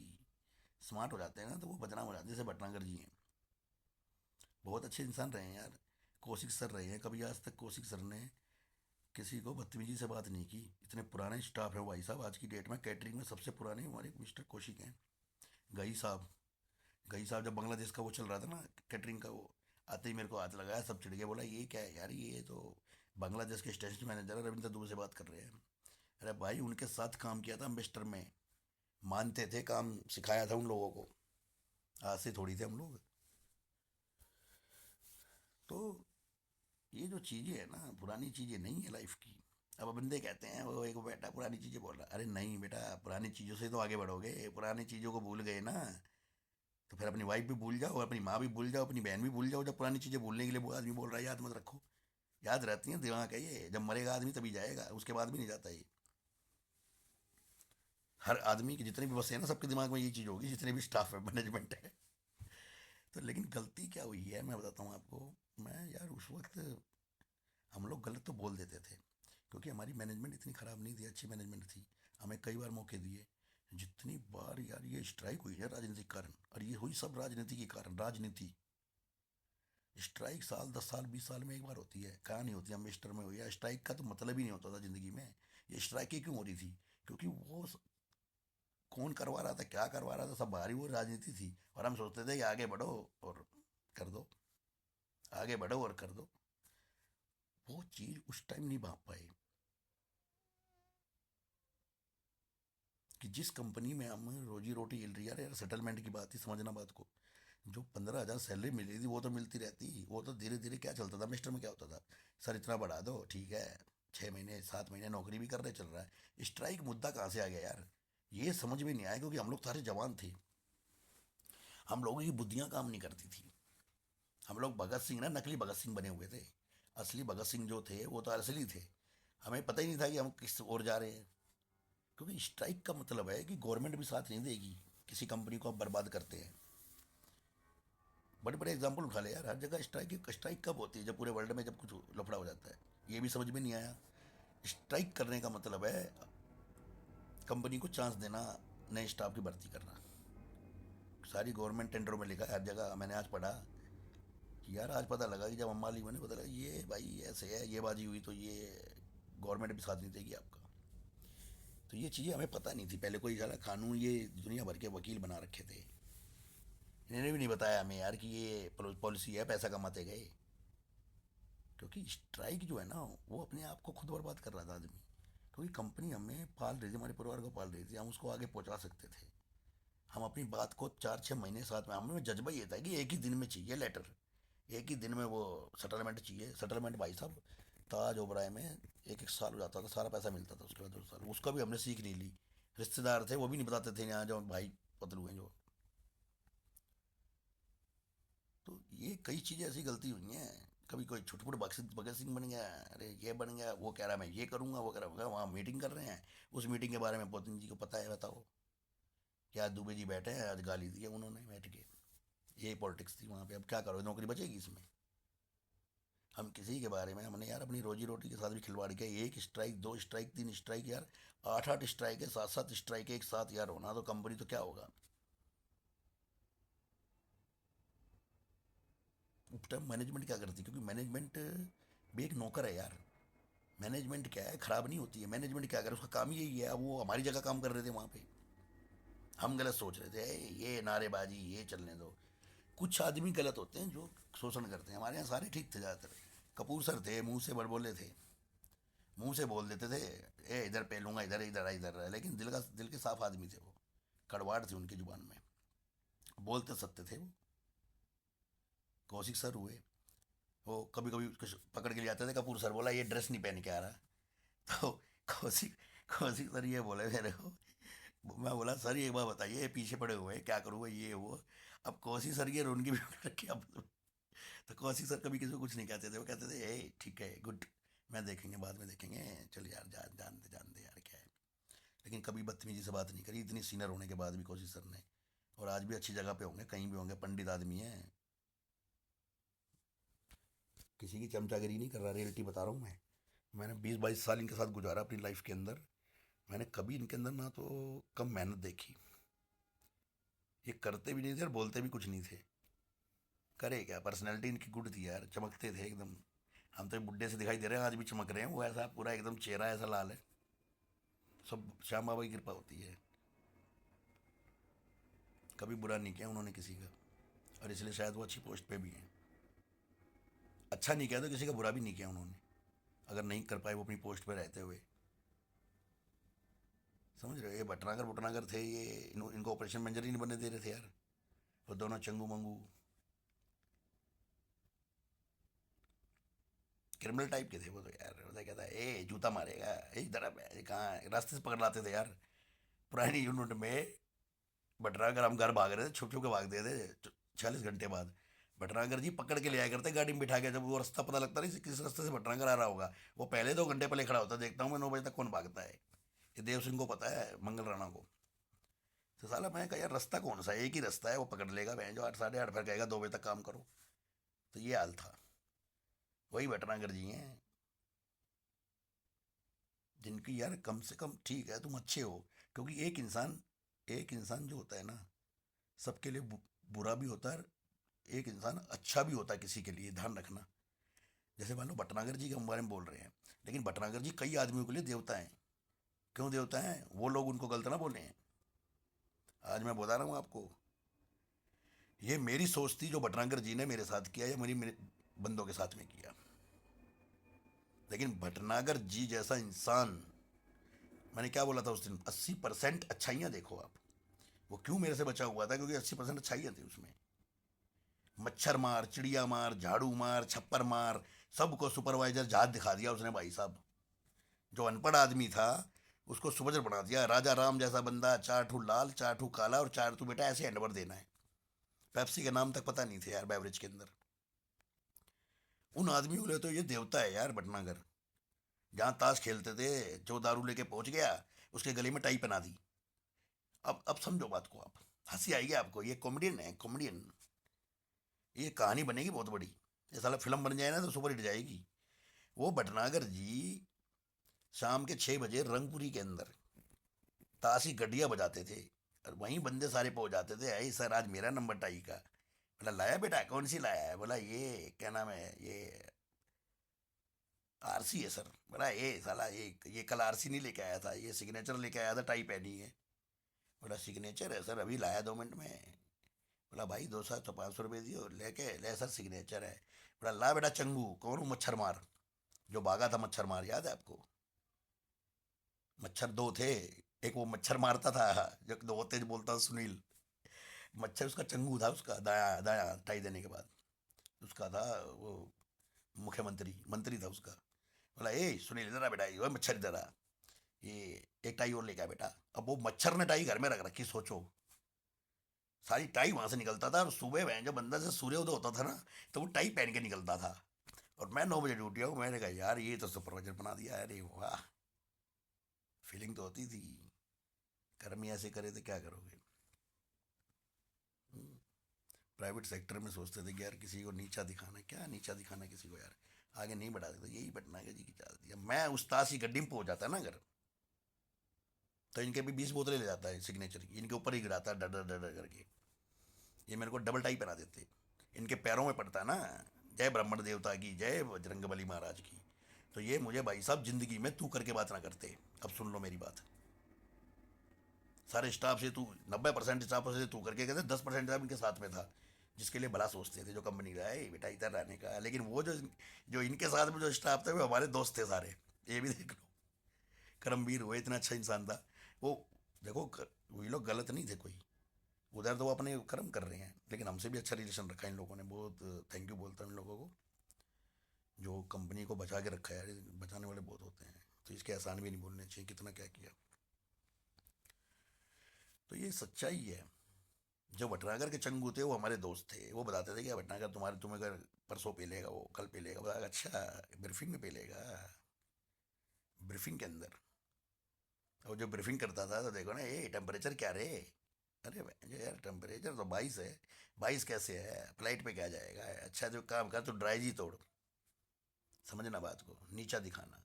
स्मार्ट हो जाते हैं ना, तो वो बदनाम हो जाते हैं। जैसे भटनागर जी हैं, बहुत अच्छे इंसान रहे हैं यार। कौशिक सर रहे हैं, कभी आज तक कौशिक सर ने किसी को बदतमीजी से बात नहीं की। इतने पुराने स्टाफ है भाई साहब, आज की डेट में कैटरिंग में सबसे पुराने हमारे मिस्टर कौशिक हैं। गई साहब, गई साहब जब बांग्लादेश का वो चल रहा था ना कैटरिंग का, वो आते ही मेरे को हाथ लगाया, सब चिढ़ गए, बोला ये क्या है यार, ये तो बांग्लादेश के स्टेशन मैनेजर है, रविंद्र दुबे से बात कर रहे हैं। अरे भाई उनके साथ काम किया था अम्बेस्टर में, मानते थे, काम सिखाया था उन लोगों को, आज से थोड़ी थे हम लोग। तो ये जो चीज़ें है ना, पुरानी चीज़ें नहीं है लाइफ की। अब बंदे कहते हैं वो एक बेटा पुरानी चीज़ें बोल रहा है, अरे नहीं बेटा, पुरानी चीज़ों से तो आगे बढ़ोगे, पुरानी चीज़ों को भूल गए ना, तो फिर अपनी वाइफ भी भूल जाओ, अपनी माँ भी भूल जाओ, अपनी बहन भी भूल जाओ। जब पुरानी चीज़ें भूलने के लिए वो आदमी बोल रहा है याद मत रखो, याद रहती हैं, दिमाग है ये, जब मरेगा आदमी तभी जाएगा, उसके बाद भी नहीं जाता ये। हर आदमी के जितने भी बसे हैं ना, सबके दिमाग में ये चीज़ होगी, जितने भी स्टाफ है, मैनेजमेंट है। तो लेकिन गलती क्या हुई है मैं बताता हूँ आपको। मैं यार उस वक्त हम लोग गलत तो बोल देते थे, क्योंकि हमारी मैनेजमेंट इतनी ख़राब नहीं थी, अच्छी मैनेजमेंट थी। हमें कई बार मौके दिए। जितनी बार यार ये स्ट्राइक हुई है राजनीति के कारण, और ये हुई सब राजनीति के कारण। राजनीति स्ट्राइक साल 10 साल 20 साल में एक बार होती है, कहाँ नहीं होती, अम्बेस्टर में हुई है। स्ट्राइक का तो मतलब ही नहीं होता था ज़िंदगी में। ये स्ट्राइक ही क्यों हो रही थी, क्योंकि वो कौन करवा रहा था, क्या करवा रहा था, सब बाहरी वो राजनीति थी। और हम सोचते थे कि आगे बढ़ो और कर दो, आगे बढ़ो और कर दो। वो चीज़ उस टाइम नहीं भाप पाए कि जिस कंपनी में हम रोजी रोटी हिल रही है। यार सेटलमेंट की बात ही, समझना बात को। जो 15,000 सैलरी मिल रही थी वो तो मिलती रहती, वो तो धीरे धीरे क्या चलता था, मिस्टर में क्या होता था, सर इतना बढ़ा दो, ठीक है, 6 महीने 7 महीने नौकरी भी कर रहे, चल रहा है। स्ट्राइक मुद्दा कहाँ से आ गया यार, ये समझ में नहीं आया। क्योंकि हम लोग सारे जवान थे, हम लोगों की बुद्धियाँ काम नहीं करती थी। हम लोग भगत सिंह ना नकली भगत सिंह बने हुए थे। असली भगत सिंह जो थे वो तो असली थे। हमें पता ही नहीं था कि हम किस ओर जा रहे हैं। क्योंकि स्ट्राइक का मतलब है कि गवर्नमेंट भी साथ नहीं देगी, किसी कंपनी को आप बर्बाद करते हैं। बड़े बड़े एग्जाम्पल उठा ले यार, हर जगह स्ट्राइक कब होती है? जब पूरे वर्ल्ड में जब कुछ लफड़ा हो जाता है। ये भी समझ में नहीं आया। स्ट्राइक करने का मतलब है कंपनी को चांस देना, नए स्टाफ की भर्ती करना। सारी गवर्नमेंट टेंडरों में लिखा है हर जगह। मैंने आज पढ़ा कि यार, आज पता लगा कि जब अम्बानी बने पता लगा ये भाई ऐसे है, ये बाजी हुई तो ये गवर्नमेंट भी साथ नहीं देगी आपका। तो ये चीज़ें हमें पता नहीं थी पहले। कोई साला कानून ये दुनिया भर के वकील बना रखे थे, इन्होंने भी नहीं बताया हमें यार कि ये पॉलिसी है, पैसा कमाते गए। क्योंकि स्ट्राइक जो है ना, वो अपने आप को खुद बर्बाद कर रहा था आदमी। क्योंकि कंपनी हमें पाल रही थी, हमारे परिवार को पाल रही थी, हम उसको आगे पहुंचा सकते थे। हम अपनी बात को 4-6 महीने साथ में, हमें जज्बा ये था कि एक ही दिन में चाहिए लेटर, एक ही दिन में वो सेटलमेंट चाहिए। सेटलमेंट भाई साहब ताज ओबराय में एक एक साल हो जाता था, सारा पैसा मिलता था उसके बाद 2 साल। उसका भी हमने सीख नहीं ली। रिश्तेदार थे वो भी नहीं बताते थे यहाँ जो भाई पतलू हैं जो। तो ये कई चीज़ें ऐसी गलती हुई हैं। कभी कोई छुटपुट भगत सिंह बन गया, अरे ये बन गया, वो कह रहा है मैं ये करूँगा, वो कह रहा है वहाँ मीटिंग कर रहे हैं, उस मीटिंग के बारे में पुतिन जी को पता है, बताओ क्या? दुबे जी बैठे हैं, आज गाली दी है उन्होंने बैठ के। यही पॉलिटिक्स थी वहाँ पे। अब क्या करो, नौकरी बचेगी इसमें? हम किसी के बारे में, हमने यार अपनी रोजी रोटी के साथ भी खिलवाड़ किया। एक स्ट्राइक, 2 स्ट्राइक, 3 स्ट्राइक यार, 8-8 स्ट्राइक है, 7-7 स्ट्राइक एक साथ यार होना तो कंपनी तो क्या होगा। उस टाइम मैनेजमेंट क्या करती? क्योंकि मैनेजमेंट भी एक नौकर है यार। मैनेजमेंट क्या है, खराब नहीं होती है। मैनेजमेंट क्या करे, उसका काम यही है। अब वो हमारी जगह काम कर रहे थे वहाँ पे, हम गलत सोच रहे थे, ये नारेबाजी ये चलने दो। कुछ आदमी गलत होते हैं जो शोषण करते हैं। हमारे यहाँ सारे ठीक थे ज़्यादातर। कपूर सर थे, मुंह से बड़बोले थे, मुंह से बोल देते थे ए इधर पे लूँगा, इधर इधर इधर, लेकिन दिल के साफ आदमी थे वो। कड़वाड़ थी उनकी जुबान में, बोलते सत्य थे वो। कौशिक सर हुए, वो कभी कभी कुछ पकड़ के ले जाते थे। कपूर सर बोला ये ड्रेस नहीं पहन के आ रहा, तो कौशिक कौशिक सर ये बोले मेरे को। मैं बोला सर ये एक बार बताइए, ये पीछे पड़े हुए हैं क्या करूँगा ये वो। अब कौशिक सर की और उनकी भी रखी अब। तो कौशिक सर कभी किसी को कुछ नहीं कहते थे, वो कहते थे ए ठीक है गुड, मैं देखेंगे बाद में देखेंगे, चल यार जान दे यार क्या है। लेकिन कभी बदतमीजी से बात नहीं करी, इतनी सीनियर होने के बाद भी कौशिक सर ने। और आज भी अच्छी जगह पे होंगे, कहीं भी होंगे, पंडित आदमी है। किसी की चमचागिरी नहीं कर रहा, रियलिटी बता रहा हूँ मैं। मैंने 20-22 साल इनके साथ गुजारा अपनी लाइफ के अंदर। मैंने कभी इनके अंदर ना तो कम मेहनत देखी। ये करते भी नहीं थे और बोलते भी कुछ नहीं थे। करे क्या, पर्सनैलिटी इनकी गुड थी यार, चमकते थे एकदम। हम तो बुढ़े से दिखाई दे रहे हैं, आज भी चमक रहे हैं वो, ऐसा पूरा एकदम चेहरा ऐसा लाल है। सब श्याम बाबा की कृपा होती है। कभी बुरा नहीं किया उन्होंने किसी का, और इसलिए शायद वो अच्छी पोस्ट पे भी हैं। अच्छा नहीं किया तो किसी का बुरा भी नहीं किया उन्होंने, अगर नहीं कर पाए वो अपनी पोस्ट पे रहते हुए। समझ रहे हो? ये भटनागर भटनागर थे ये, इनको ऑपरेशन मैनेजर ही नहीं बनने दे रहे थे यार। वो दोनों चंगू मंगू क्रिमिनल टाइप के थे वो तो यार। वो कहता है ए जूता मारेगा, एक तरफ है कहाँ, रास्ते से पकड़ लाते थे यार। पुरानी यूनिट में भटनागर, हम घर भाग रहे थे, छुप छुप के भागते थे 40 घंटे बाद। भटनागर जी पकड़ के ले आया करते गाड़ी में बिठा के। जब वो रास्ता पता लगता नहीं किस रास्ते से भटनागर आ रहा होगा, वो पहले 2 घंटे पहले खड़ा होता, देखता हूँ मैं 9 बजे तक कौन भागता है। ये देव सिंह को पता है, मंगल राणा को। तो साला मैं कहा यार रास्ता कौन सा है, एक ही रास्ता है, वो पकड़ लेगा बहन जो 8 साढ़े 8, फिर कहेगा 2 बजे तक काम करो। तो ये हाल था। वही भटनागर जी हैं जिनकी यार कम से कम ठीक है तुम अच्छे हो। क्योंकि एक इंसान जो होता है ना, सबके लिए बुरा भी होता है, एक इंसान अच्छा भी होता है किसी के लिए, ध्यान रखना। जैसे मान लो भटनागर जी के हम बारे में बोल रहे हैं, लेकिन भटनागर जी कई आदमियों के लिए देवता हैं। क्यों देवता हैं? वो लोग उनको गलत ना बोले हैं। आज मैं बता रहा हूँ आपको, ये मेरी सोच थी जो भटनागर जी ने मेरे साथ किया या मेरे बंदों के साथ में किया। लेकिन भटनागर जी जैसा इंसान, मैंने क्या बोला था उस दिन, 80% अच्छाइयाँ देखो आप। वो क्यों मेरे से बचा हुआ था? क्योंकि 80% अच्छाइयाँ थी उसमें। मच्छर मार, चिड़िया मार, झाड़ू मार, छप्पर मार, सबको सुपरवाइजर जहाज दिखा दिया उसने भाई साहब। जो अनपढ़ आदमी था उसको सुपरवाइजर बना दिया। राजा राम जैसा बंदा, 4 ठू लाल 4 ठू काला और 4 ठू बेटा ऐसे हैंडओवर देना है। पेप्सी के नाम तक पता नहीं थे यार बेवरेज के अंदर। उन आदमियों के लिए तो ये देवता है यार भटनागर। जहाँ ताश खेलते थे, जो दारू लेके पहुंच गया उसके गले में टाई पहना दी। अब समझो बात को आप। हंसी आएगी आपको, ये कॉमेडियन है, कॉमेडियन। ये कहानी बनेगी बहुत बड़ी, ये साला फिल्म बन जाए ना तो सुपर हिट जाएगी। वो भटनागर जी शाम के 6 बजे रंगपुरी के अंदर ताशी गड्डिया बजाते थे, और वहीं बंदे सारे पहुंच जाते थे, आई सर आज मेरा नंबर टाई का। बोला लाया बेटा, कौन सी लाया है? बोला ये क्या नाम है, ये आरसी है सर। बोला ये साला ये कल आरसी नहीं लेके आया था, ये सिग्नेचर लेके आया था, टाई पहनी है। बोला सिग्नेचर है सर, अभी लाया 2 मिनट में। बोला भाई 200 तो 500 रुपये दियो, लेके ले सर सिग्नेचर है। बोला ला बेटा चंगू, कौन हूँ मच्छर मार, जो भागा था मच्छर मार, याद है आपको? मच्छर दो थे, एक वो मच्छर मारता था, जो दो तेज बोलता था सुनील। मच्छर उसका चंगू था, उसका दाया दाया टाई देने के बाद उसका था वो मुख्यमंत्री, मंत्री था उसका। बोला ए सुनील इधर आ बेटा, ये मच्छर इधर आ, ये एक टाई और लेके आ बेटा। अब वो मच्छर ने टाई घर में रख रखी, सोचो। सारी टाई वहां से निकलता था, और सुबह वह जब बंदा से सूर्योदय होता था ना, तो वो टाई पहन के निकलता था। और मैं 9 बजे ड्यूटी आऊँ, मैंने कहा यार ये तो सुपरवाइजर बना दिया, अरे वाह। फीलिंग तो होती थी, कर्म ही ऐसे करे तो क्या करोगे। प्राइवेट सेक्टर में सोचते थे कि यार किसी को नीचा दिखाना, क्या नीचा दिखाना किसी को यार, आगे नहीं बढ़ा देता। यही भटनागर जी की चाहती है। मैं उस ताश की गड्डी में पहुंच जाता है ना अगर, तो इनके भी 20 बोतलें ले जाता है सिग्नेचर की, इनके ऊपर ही गिराता है डर डर डर डर करके। ये मेरे को डबल टाई पहना देते, इनके पैरों में पड़ता है ना, जय ब्राह्मण देवता की, जय बजरंगबली महाराज की। तो ये मुझे भाई साहब जिंदगी में तू करके बात ना करते। अब सुन लो मेरी बात, सारे स्टाफ से तू, 90% स्टाफ से तू करके कहते, 10% स्टाफ इनके साथ में था, जिसके लिए भला सोचते थे, जो कंपनी का है बेटा इधर रहने का। लेकिन वो जो जो इनके साथ में जो स्टाफ था वो हमारे दोस्त थे सारे, ये भी देख लो। करमवीर वो इतना अच्छा इंसान था वो। देखो वही लोग गलत नहीं थे कोई, उधर तो वो अपने कर्म कर रहे हैं, लेकिन हमसे भी अच्छा रिलेशन रखा इन लोगों ने, बहुत थैंक यू बोलता हूँ इन लोगों को, जो कंपनी को बचा के रखा है। बचाने वाले बहुत होते हैं, तो इसके एहसान भी नहीं बोलने चाहिए, कितना क्या किया। तो ये सच्चाई है। जो भटनागर के चंगू थे वो हमारे दोस्त थे, वो बताते थे कि भटनागर तुम्हें अगर परसों पे लेगा, वो कल पे लेगा। बताया अच्छा ब्रीफिंग में पे लेगा, ब्रीफिंग के अंदर। और जो ब्रीफिंग करता था तो देखो ना, ये टेम्परेचर क्या रे, अरे जो यार टेम्परेचर तो 22 है, 22 कैसे है, फ्लाइट पे क्या जाएगा? अच्छा जो काम कर तो ड्राई जी तोड़, समझना बात को, नीचा दिखाना।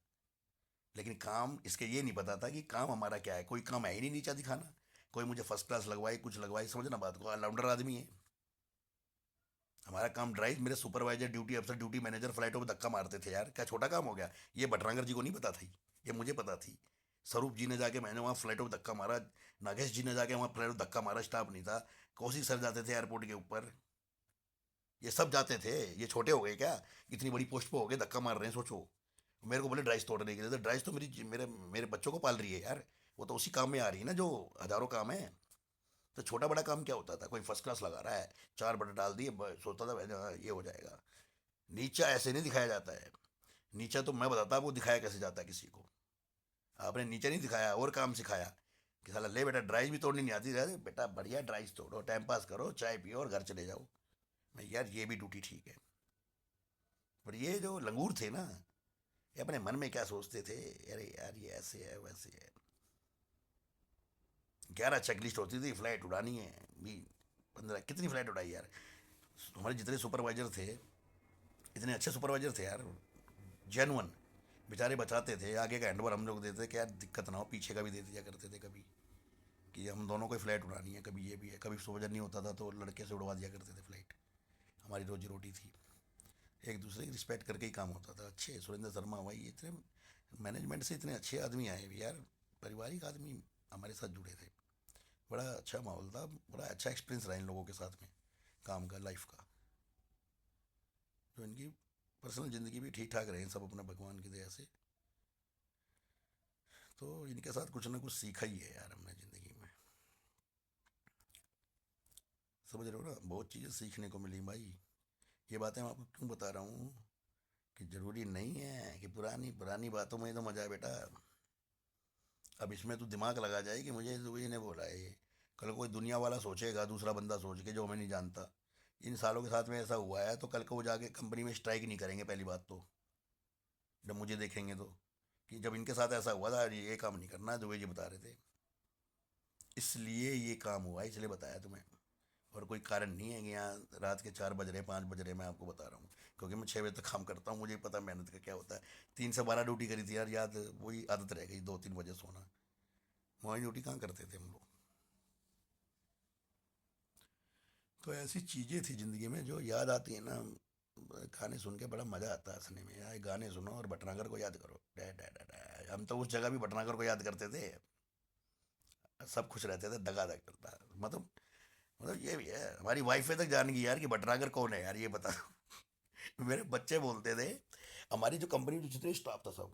लेकिन काम इसके ये नहीं पता था कि काम हमारा क्या है, कोई काम है ही नहीं नीचा दिखाना। कोई मुझे फर्स्ट क्लास लगवाई, कुछ लगवाई, समझना बात को, ऑलराउंडर आदमी है। हमारा काम ड्राइव, मेरे सुपरवाइजर, ड्यूटी अफसर, ड्यूटी मैनेजर फ्लाइटों में धक्का मारते थे यार, क्या छोटा काम हो गया? ये भटनागर जी को नहीं पता थी, ये मुझे पता थी। स्वरूप जी ने जाके, मैंने वहाँ फ्लाइटों में धक्का मारा, नागेश जी ने जाके वहाँ फ्लाइट में धक्का मारा, स्टाफ नहीं था। कौशिक सर जाते थे एयरपोर्ट के ऊपर, ये सब जाते थे। ये छोटे हो गए क्या, इतनी बड़ी पोस्ट पे हो गए, धक्का मार रहे हैं, सोचो। मेरे को बोले ड्राइस तोड़ने के लिए, तो ड्राइस तो मेरे मेरे बच्चों को पाल रही है यार, वो तो उसी काम में आ रही है ना जो हजारों काम है। तो छोटा बड़ा काम क्या होता था, कोई फर्स्ट क्लास लगा रहा है, 4 बटन डाल दिए, सोचता था ये हो जाएगा। नीचा ऐसे नहीं दिखाया जाता है। नीचा तो मैं बताता आपको दिखाया कैसे जाता है किसी को। आपने नीचा नहीं दिखाया और काम सिखाया कि साला ले बेटा ड्राइस भी तोड़नी नहीं आती, अरे बेटा बढ़िया ड्राइस तोड़ो, टाइम पास करो, चाय पियो और घर चले जाओ। मैं यार ये भी ड्यूटी ठीक है। पर ये जो लंगूर थे ना, ये अपने मन में क्या सोचते थे, अरे यार ये ऐसे है वैसे है। 11 चेकलिस्ट होती थी, फ्लाइट उड़ानी है भी, 15 कितनी फ्लाइट उड़ाई यार। हमारे जितने सुपरवाइजर थे, इतने अच्छे सुपरवाइजर थे यार, जेनुअन, बेचारे बचाते थे। आगे का हैंडओवर हम लोग देते कि यार दिक्कत ना हो, पीछे का भी दे दिया करते थे कभी, कि हम दोनों को ही फ्लाइट उड़ानी है, कभी ये भी है। कभी सुपरवाइजर नहीं होता था तो लड़के से उड़वा दिया करते थे फ्लाइट, हमारी रोजी रोटी थी। एक दूसरे की रिस्पेक्ट करके ही काम होता था। अच्छे सुरेंद्र शर्मा भाई, इतने मैनेजमेंट से इतने अच्छे आदमी आए भी यार, पारिवारिक आदमी हमारे साथ जुड़े थे। बड़ा अच्छा माहौल था, बड़ा अच्छा एक्सपीरियंस रहा इन लोगों के साथ में काम का, लाइफ का। जो इनकी पर्सनल ज़िंदगी भी ठीक ठाक रहे सब अपने भगवान की दया से। तो इनके साथ कुछ ना कुछ सीखा ही है यार हमने ज़िंदगी में, समझ रहे हो ना, बहुत चीज़ें सीखने को मिली भाई। ये बातें मैं आपको क्यों बता रहा हूँ, कि ज़रूरी नहीं है कि पुरानी पुरानी बातों में ही तो मज़ा है बेटा। अब इसमें तो दिमाग लगा जाए कि मुझे तो इन्हें बोला है ये, कल कोई दुनिया वाला सोचेगा, दूसरा बंदा सोच के, जो हमें नहीं जानता। इन सालों के साथ में ऐसा हुआ है, तो कल को वो जाके कंपनी में स्ट्राइक नहीं करेंगे पहली बात तो, जब मुझे देखेंगे तो, कि जब इनके साथ ऐसा हुआ था ये काम नहीं करना, जो ये बता रहे थे। इसलिए ये काम हुआ, इसलिए बताया तुम्हें। और कोई कारण नहीं है कि यहाँ रात के 4 बज रहे 5 बज रहे, मैं आपको बता रहा हूँ। क्योंकि मैं 6 बजे तक काम करता हूँ, मुझे पता मेहनत का क्या होता है। 3 से 12 ड्यूटी करी थी यार, याद वही आदत रह गई 2-3 बजे सोना। वही ड्यूटी कहाँ करते थे हम लोग। तो ऐसी चीज़ें थी ज़िंदगी में जो याद आती है ना। गाने सुन के बड़ा मज़ा आता है हंसने में यार। गाने सुनो और भटनागर को याद करो, डै डै डै डै। हम तो उस जगह भी भटनागर को याद करते थे। सब खुश रहते थे, दगा दग चलता है। मतलब ये भी है, हमारी वाइफ तक जान गई यार कि भटनागर कौन है यार, ये बता दो। मेरे बच्चे बोलते थे, हमारी जो कंपनी में जितने स्टाफ था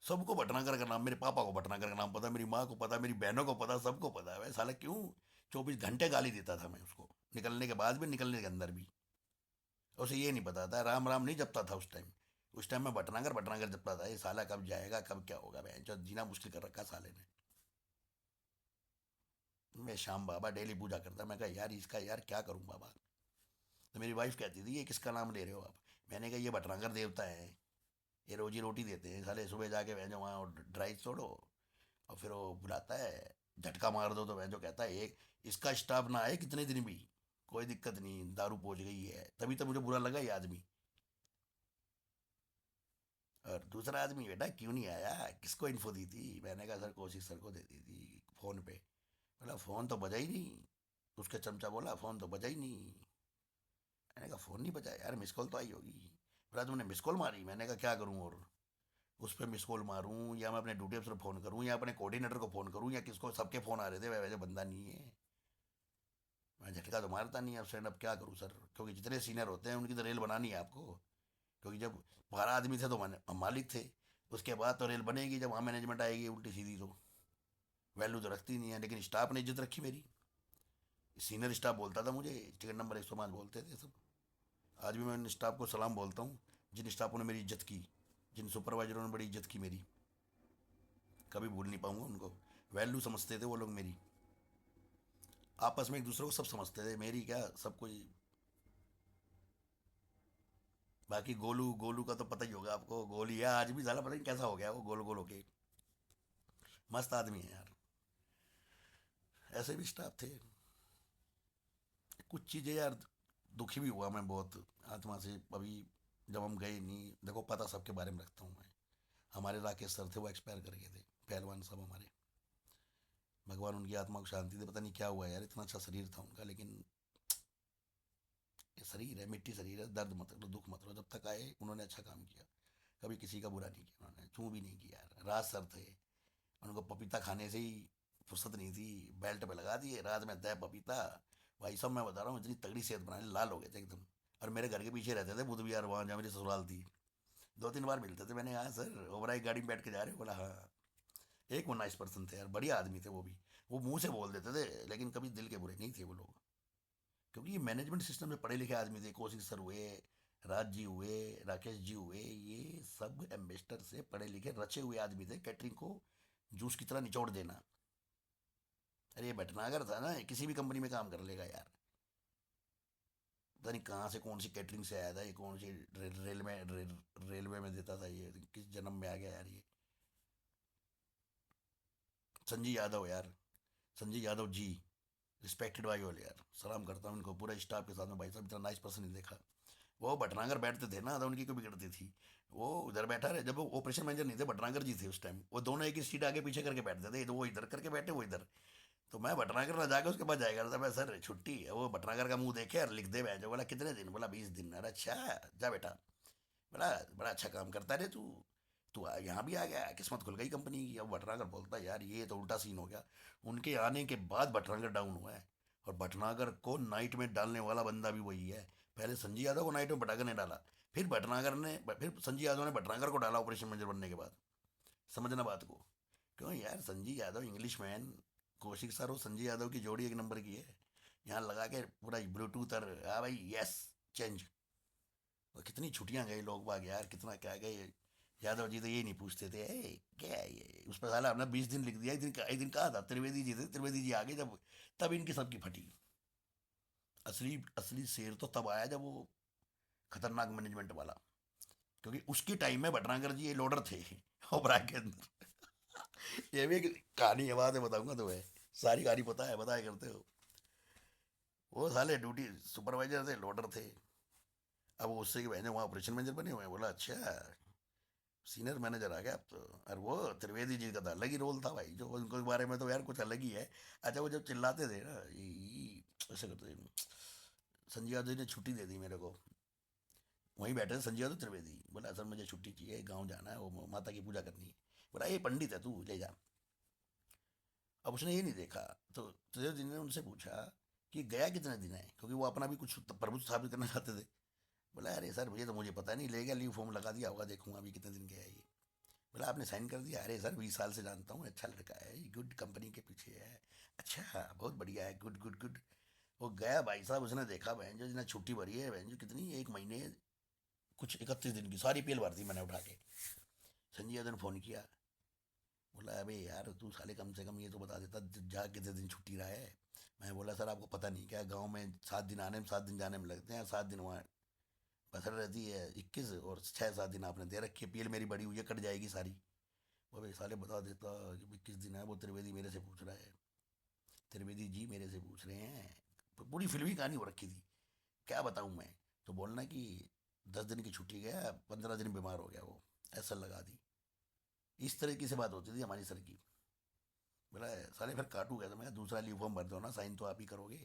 सबको भटनागर का नाम, मेरे पापा को भटनागर का नाम पता, मेरी माँ को पता, मेरी बहनों को पता, सबको पता है। साला क्यों 24 घंटे गाली देता था मैं उसको, निकलने के बाद भी, निकलने के अंदर भी। उसे ये नहीं पता था, राम राम नहीं जपता था उस टाइम। उस टाइम मैं भटनागर भटनागर जपता था, ये साला कब जाएगा, कब क्या होगा। मैं जो जीना मुश्किल कर रखा साले ने। मैं शाम बाबा डेली पूजा करता, मैं कहा यार इसका यार क्या करूं बाबा। तो मेरी वाइफ कहती थी ये किसका नाम ले रहे हो आप। मैंने कहा ये भटनागर देवता है, ये रोजी रोटी देते हैं साले। सुबह जाके वह जो वहाँ ड्राई छोड़ो, और फिर वो बुलाता है, झटका मार दो तो वह जो कहता है एक, इसका स्टाफ ना आए कितने दिन भी, कोई दिक्कत नहीं, दारू पहुंच गई है। तभी तो मुझे बुरा लगा ये आदमी। और दूसरा आदमी बेटा क्यों नहीं आया, किसको इन्फो दी थी। मैंने कहा सर कौशिक सर को दे दी थी फ़ोन पे। बोला फ़ोन तो बजा ही नहीं। उसका चमचा बोला फ़ोन तो बजा ही नहीं। मैंने कहा फ़ोन नहीं बजा यार, मिस कॉल तो आई होगी। बोला तुमने मिस कॉल मारी। मैंने कहा क्या करूँ, और उस पर मिस कॉल मारूँ, या मैं अपने ड्यूटी अफसर फ़ोन करूँ, या अपने कोऑर्डिनेटर को फ़ोन करूँ, या किसको। सबके फ़ोन आ रहे थे, वैसे बंदा नहीं है। मैं झटका तो मारता नहीं है अब फ्रेंड, अब क्या करूँ सर, क्योंकि जितने सीनियर होते हैं उनकी तो रेल बनानी है आपको। क्योंकि जब 12 आदमी थे तो हम मालिक थे। उसके बाद तो रेल बनेगी जब वहाँ मैनेजमेंट आएगी उल्टी सीधी, तो वैल्यू तो रखती नहीं है। लेकिन स्टाफ ने इज्जत रखी मेरी। सीनियर स्टाफ बोलता था मुझे, टिकट नंबर 105 बोलते थे सब। आज भी मैं उन स्टाफ को सलाम बोलता हूँ, जिन स्टाफों ने मेरी इज्जत की, जिन सुपरवाइजरों ने बड़ी इज्जत की मेरी। कभी भूल नहीं पाऊंगा उनको। वैल्यू समझते थे वो लोग मेरी। आपस में एक दूसरे को सब समझते थे, मेरी क्या सब कोई। बाकी गोलू, गोलू का तो पता ही होगा आपको, गोली है आज भी साला, पता नहीं कैसा हो गया वो गोल गोल होके। मस्त आदमी है यार। ऐसे भी स्टाफ थे। कुछ चीज़ें यार, दुखी भी हुआ मैं बहुत आत्मा से अभी, जब हम गए नहीं। देखो पता सबके बारे में रखता हूँ मैं। हमारे राकेश सर थे, वो एक्सपायर कर गए थे, पहलवान साहब हमारे। भगवान उनकी आत्मा को शांति दे। पता नहीं क्या हुआ यार, इतना अच्छा शरीर था उनका, लेकिन ये शरीर है, मिट्टी शरीर है, दर्द मत लो, दुख मत लो। जब तक आए उन्होंने अच्छा काम किया, कभी किसी का बुरा नहीं किया उन्होंने, चूँ भी नहीं किया यार। राज सर थे, उनको पपीता खाने से ही फुर्सत नहीं थी, बेल्ट पे लगा दिए रात में तय पपीता। भाई साहब मैं बता रहा हूँ, इतनी तगड़ी सेहत बनाने, लाल हो गए थे एकदम। और मेरे घर के पीछे रहते थे बुध विहार, वहाँ जहाँ मेरी ससुराल थी। 2-3 बार मिलते थे। मैंने कहा सर ओबराई गाड़ी में बैठ के जा रहे हो, बोला हाँ। एक वो नाइस पर्सन थे यार, बढ़िया आदमी थे वो भी। वो मुंह से बोल देते थे, लेकिन कभी दिल के बुरे नहीं थे वो लोग। क्योंकि ये मैनेजमेंट सिस्टम में पढ़े लिखे आदमी थे। कौशिक सर हुए, राज जी हुए, राकेश जी हुए, ये सब एम्बेसडर से पढ़े लिखे रचे हुए आदमी थे। कैटरिंग को जूस की तरह निचोड़ देना। अरे ये भटनागर था ना, किसी भी कंपनी में काम कर लेगा यार। पता नहीं कहाँ से, कौन सी कैटरिंग से आया था ये, कौन सी रेलवे में देता था ये, किस जन्म में आ गया यार ये। संजय यादव यार, संजय यादव जी, रिस्पेक्टेड भाई वाले यार, सलाम करता हूँ उनको पूरा स्टाफ के साथ में। भाई साहब इतना नाइस पर्सन नहीं देखा। वो भटनागर बैठते थे ना, तो उनकी क्यों बिगड़ती थी। वो उधर बैठा रहे, जब वो ऑपरेशन मैनेजर नहीं थे, भटनागर जी थे उस टाइम, वो दोनों एक ही सीट आगे पीछे करके बैठते थे, तो वो इधर करके बैठे वो इधर। तो मैं भटनागर ना जाके उसके पास जाएगा था, मैं सर छुट्टी है। वो भटनागर का मुंह देखे और लिख दे जो। बोला कितने दिन, बोला 20 दिन। अरे अच्छा, जा बेटा। बोला बड़ा अच्छा काम करता है रे तू, यहाँ भी आ गया, किस्मत खुल गई कंपनी की। अब भटनागर बोलता है यार ये तो उल्टा सीन हो गया। उनके आने के बाद भटनागर डाउन हुआ है। और भटनागर को नाइट में डालने वाला बंदा भी वही है। पहले संजय यादव को नाइट में भटनागर ने डाला, फिर संजय यादव ने भटनागर को डाला ऑपरेशन मैनेजर बनने के बाद। समझना बात को। क्यों यार, Sanjay Yadav English man, Kaushik sir और संजय यादव की जोड़ी एक नंबर की है। यहाँ लगा के पूरा ब्लूटूथ और हाँ भाई यस, चेंज। और कितनी छुट्टियां गए लोग बाग यार, कितना क्या गए। यादव जी तो यही नहीं पूछते थे क्या है ये, उस पर साला हमने 20 दिन लिख दिया। एक दिन कहा था त्रिवेदी जी थे, त्रिवेदी जी आ गए जब, तब इनकी सबकी फटी। असली असली शेर तो तब आया जब वो खतरनाक मैनेजमेंट वाला। क्योंकि उसके टाइम में भटनागर जी ये लोडर थे ओबराय के अंदर। ये भी एक कहानी है, बाद में बताऊंगा तुम्हें। सारी कहानी पता है, बताया करते हो। वो साले ड्यूटी सुपरवाइजर थे, लोडर थे। अब वो उससे की बहन वहाँ ऑपरेशन मैनेजर बने हुए हैं। बोला अच्छा, सीनियर मैनेजर आ गया अब तो। और वो त्रिवेदी जी का तो अलग ही रोल था भाई, जो उनको बारे में तो यार कुछ अलग ही है। अच्छा, वो जब चिल्लाते थे ना, ऐसे करते थे, संजय यादव जी ने छुट्टी दे दी मेरे को। वहीं बैठे थे संजय यादव त्रिवेदी। बोला सर मुझे छुट्टी चाहिए, गाँव जाना है, वो माता की पूजा करनी है। बोला ये पंडित है, तू ले जा। अब उसने ये नहीं देखा। तो त्रिवेदी जी ने उनसे पूछा कि गया कितने दिन है, क्योंकि वो अपना भी कुछ प्रभुत्व स्थापित करना चाहते थे। बोला अरे सर मुझे तो मुझे पता नहीं, ले गया लीव फॉर्म लगा दिया होगा, देखूंगा अभी कितने दिन गया है ये। बोला आपने साइन कर दिया? अरे सर 20 साल से जानता हूँ, अच्छा लड़का है, ये गुड कंपनी के पीछे है। अच्छा बहुत बढ़िया है, गुड गुड गुड। वो गया भाई साहब, उसने देखा बहन जो जिन्हें छुट्टी भरी है, बहन जो कितनी, 1 महीने कुछ 31 दिन की सारी पेल भर दी मैंने उठा के। संजय यादव ने फ़ोन किया। बोला अबे यार तू साले कम से कम ये तो बता देता जा कितने दिन छुट्टी रहा है। मैं बोला सर आपको पता नहीं क्या, गाँव में 7 दिन आने में 7 दिन जाने में लगते हैं, 7 दिन वहाँ बसर रहती है 21, और 6-7 दिन आपने दे रखी है, पीएल मेरी बड़ी हुई है, कट जाएगी सारी। वो भाई साले बता देता कि 21 दिन है, वो त्रिवेदी मेरे से पूछ रहा है। त्रिवेदी जी मेरे से पूछ रहे हैं। पूरी फिल्मी कहानी हो रखी थी, क्या बताऊँ मैं। तो बोलना कि 10 दिन की छुट्टी गया, 15 दिन बीमार हो गया वो, ऐसा लगा दी। इस तरीके से बात होती थी हमारी सर की। बोला साले फिर काटू गया, तो मैं दूसरा लीव फॉर्म भर दो ना, साइन तो आप ही करोगे।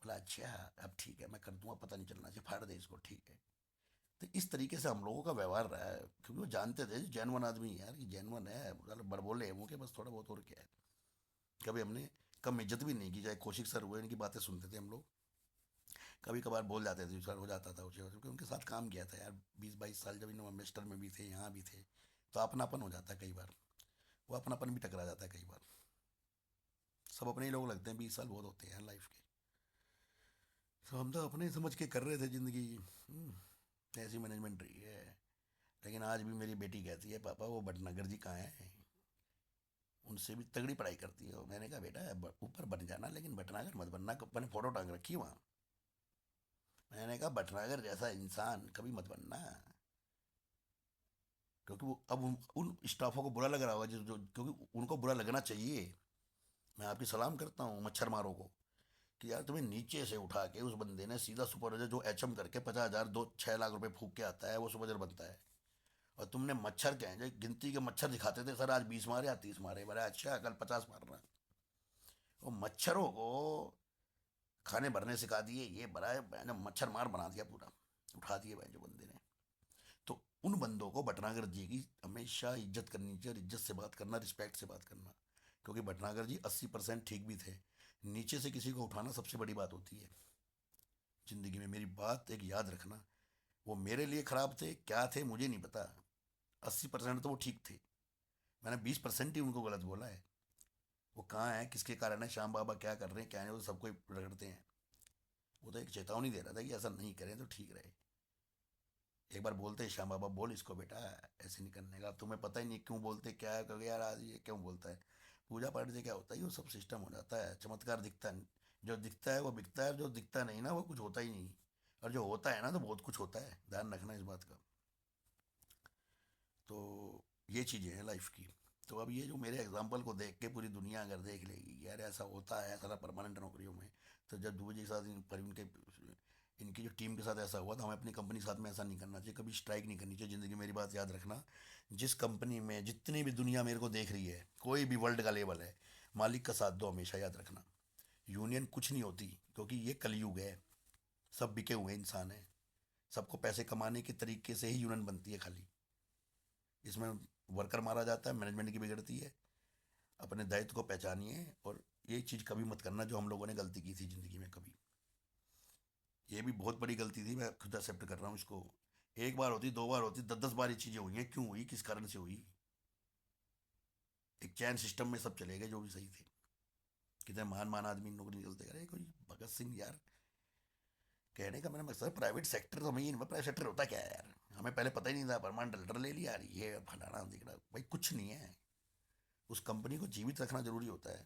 बोला अच्छा, अब ठीक है मैं कर दूंगा, पता नहीं चलना चाहिए, फाड़ दे इसको, ठीक है। तो इस तरीके से हम लोगों का व्यवहार रहा है, क्योंकि वो जानते थे जैनवन आदमी है यार, ये जैनवन है, बड़बोले हैं मुँह के, बस थोड़ा बहुत और क्या है। कभी हमने कम इज्जत भी नहीं की, चाहे कौशिक सर हुए, इनकी बातें सुनते थे हम लोग। कभी कभार बोल जाते थे सर, हो जाता था उसे, क्योंकि उनके साथ काम किया था यार 20-22 साल, जब इन वेस्टर में भी थे यहाँ भी थे। तो अपनापन हो जाता है कई बार, वो अपनापन भी टकरा जाता है कई बार। सब अपने ही लोग लगते हैं, 20 साल बहुत होते हैं लाइफ के। तो हम तो अपने समझ के कर रहे थे ज़िंदगी। ऐसी मैनेजमेंट रही है। लेकिन आज भी मेरी बेटी कहती है पापा वो भटनागर जी कहाँ हैं, उनसे भी तगड़ी पढ़ाई करती है। मैंने कहा बेटा ऊपर बन जाना, लेकिन भटनागर मत बनना, मैंने फोटो टांग रखी है वहाँ। मैंने कहा भटनागर जैसा इंसान कभी मत बनना। क्योंकि वो अब उन स्टाफों को बुरा लग रहा होगा, जो क्योंकि उनको बुरा लगना चाहिए। मैं आपकी सलाम करता हूँ मच्छर मारों को, कि यार तुम्हें नीचे से उठा के उस बंदे ने सीधा सुपरवाइजर, जो एचएम करके 50,000 2-6 लाख रुपए फूक के आता है, वो सुपरवाइजर बनता है। और तुमने मच्छर क्या है, जो गिनती के मच्छर दिखाते थे सर, आज 20 मारे या 30 मारे, बोले अच्छा कल 50 मारना। वो मच्छरों को खाने भरने सिखा दिए, ये भरा है, मैंने मच्छर मार बना दिया पूरा, उठा दिए भाई जो बंदे ने। तो उन बंदों को भटनागर जी की हमेशा इज्जत करनी चाहिए, और इज्जत से बात करना, रिस्पेक्ट से बात करना। क्योंकि भटनागर जी 80% ठीक भी थे। नीचे से किसी को उठाना सबसे बड़ी बात होती है जिंदगी में। मेरी बात एक याद रखना, वो मेरे लिए खराब थे क्या थे मुझे नहीं पता, 80% तो वो ठीक थे। मैंने 20% ही उनको गलत बोला है। वो कहाँ है, किसके कारण है, श्याम बाबा क्या कर रहे हैं क्या नहीं, वो तो सबको रगड़ते हैं। वो तो एक चेतावनी दे रहा था कि ऐसा नहीं करें तो ठीक रहे। एक बार बोलते हैं श्याम बाबा बोल इसको बेटा, ऐसे नहीं करने का। अब तुम्हें पता ही नहीं क्यों बोलते, क्या है, कहोगे यार आज ये क्यों बोलता है। पूजा पाठ से क्या होता है, ये सब सिस्टम हो जाता है, चमत्कार दिखता है। जो दिखता है वो बिकता है, जो दिखता नहीं ना वो कुछ होता ही नहीं। और जो होता है ना तो बहुत कुछ होता है, ध्यान रखना इस बात का। तो ये चीज़ें हैं लाइफ की। तो अब ये जो मेरे एग्जाम्पल को देख के पूरी दुनिया अगर देख लेगी यार ऐसा होता है, ऐसा परमानेंट नौकरियों में। तो जब दुबे जी के साथ परवीन के, इनकी जो टीम के साथ ऐसा हुआ, तो हमें अपनी कंपनी के साथ में ऐसा नहीं करना चाहिए, कभी स्ट्राइक नहीं करनी चाहिए ज़िंदगी में। मेरी बात याद रखना, जिस कंपनी में जितनी भी दुनिया मेरे को देख रही है, कोई भी वर्ल्ड का लेवल है, मालिक का साथ दो हमेशा, याद रखना। यूनियन कुछ नहीं होती, क्योंकि ये कलयुग है, सब बिके हुए इंसान हैं। सबको पैसे कमाने के तरीके से ही यूनियन बनती है खाली। इसमें वर्कर मारा जाता है, मैनेजमेंट की बिगड़ती है। अपने दायित्व को पहचानिए, और ये चीज़ कभी मत करना जो हम लोगों ने गलती की थी ज़िंदगी में कभी। ये भी बहुत बड़ी गलती थी, मैं खुद एक्सेप्ट कर रहा हूँ इसको। एक बार होती, 2 बार होती, 10-10 बार ये चीज़ें हुई हैं, क्यों हुई, किस कारण से हुई। एक चैन सिस्टम में सब चले गए जो भी सही थे। कितने महान महान आदमी नौकरी निकलते, अरे कोई भगत सिंह यार। कहने का मेरा मकसद प्राइवेट सेक्टर तो हमें ही नहीं, प्राइवेट सेक्टर होता क्या है यार, हमें पहले पता ही नहीं था। परमानेंट लेटर ले लिया यार, ये फलाना दिख रहा भाई, कुछ नहीं है। उस कंपनी को जीवित रखना जरूरी होता है।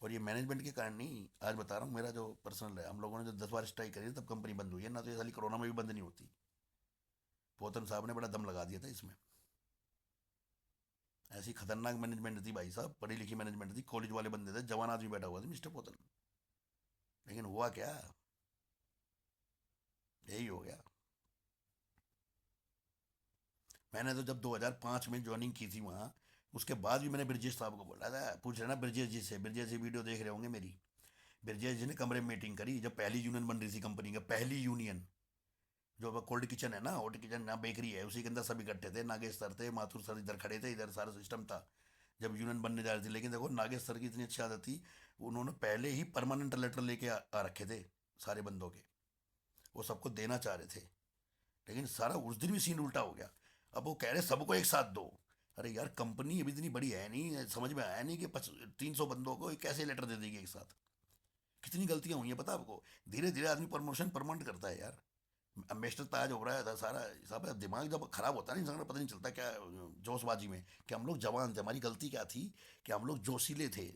और ये मैनेजमेंट के कारण नहीं, आज बता रहा हूँ, मेरा जो पर्सनल है, हम लोगों ने जो 10 बार स्ट्राइक करी तब कंपनी बंद हुई है, ना तो ये साली कोरोना में भी बंद नहीं होती। पोतन साहब ने बड़ा दम लगा दिया था इसमें। ऐसी खतरनाक मैनेजमेंट थी भाई साहब, पढ़ी लिखी मैनेजमेंट थी, कॉलेज वाले बंदे थे, जवान आदमी बैठा हुआ था मिस्टर पोतन। लेकिन हुआ क्या, यही हो गया। मैंने तो जब 2005 में ज्वाइनिंग की थी वहाँ, उसके बाद भी मैंने ब्रजेश साहब को बोला था, पूछ लेना ब्रजेश जी से, ब्रजेश जी वीडियो देख रहे होंगे मेरी। ब्रजेश जी ने कमरे में मीटिंग करी जब पहली यूनियन बन रही थी कंपनी का, पहली यूनियन। जो अब कोल्ड किचन है ना, हॉट किचन ना बेकरी है, उसी के अंदर सब इकट्ठे थे, नागेश सर थे, माथुर सर इधर खड़े थे, इधर सारा सिस्टम था जब यूनियन बनने जा रही थी। लेकिन देखो नागेश सर की इतनी अच्छी आदत थी, उन्होंने पहले ही परमानेंट लेटर लेके आ रखे थे सारे बंदों के, वो सबको देना चाह रहे थे। लेकिन सारा उस दिन भी सीन उल्टा हो गया। अब वो कह रहे सबको एक साथ दो। अरे यार कंपनी अभी इतनी बड़ी है नहीं, समझ में आया नहीं कि 300 बंदों को कैसे लेटर दे देगी एक साथ। कितनी गलतियां हुई हैं पता आपको। धीरे धीरे आदमी प्रमोशन परमानेंट करता है यार। मिस्टर ताज हो रहा है था सारा। सब दिमाग जब खराब होता है ना इंसान का, पता नहीं चलता क्या जोशबाजी में, कि हम लोग जवान थे, हमारी गलती क्या थी कि हम लोग जोशीले थे,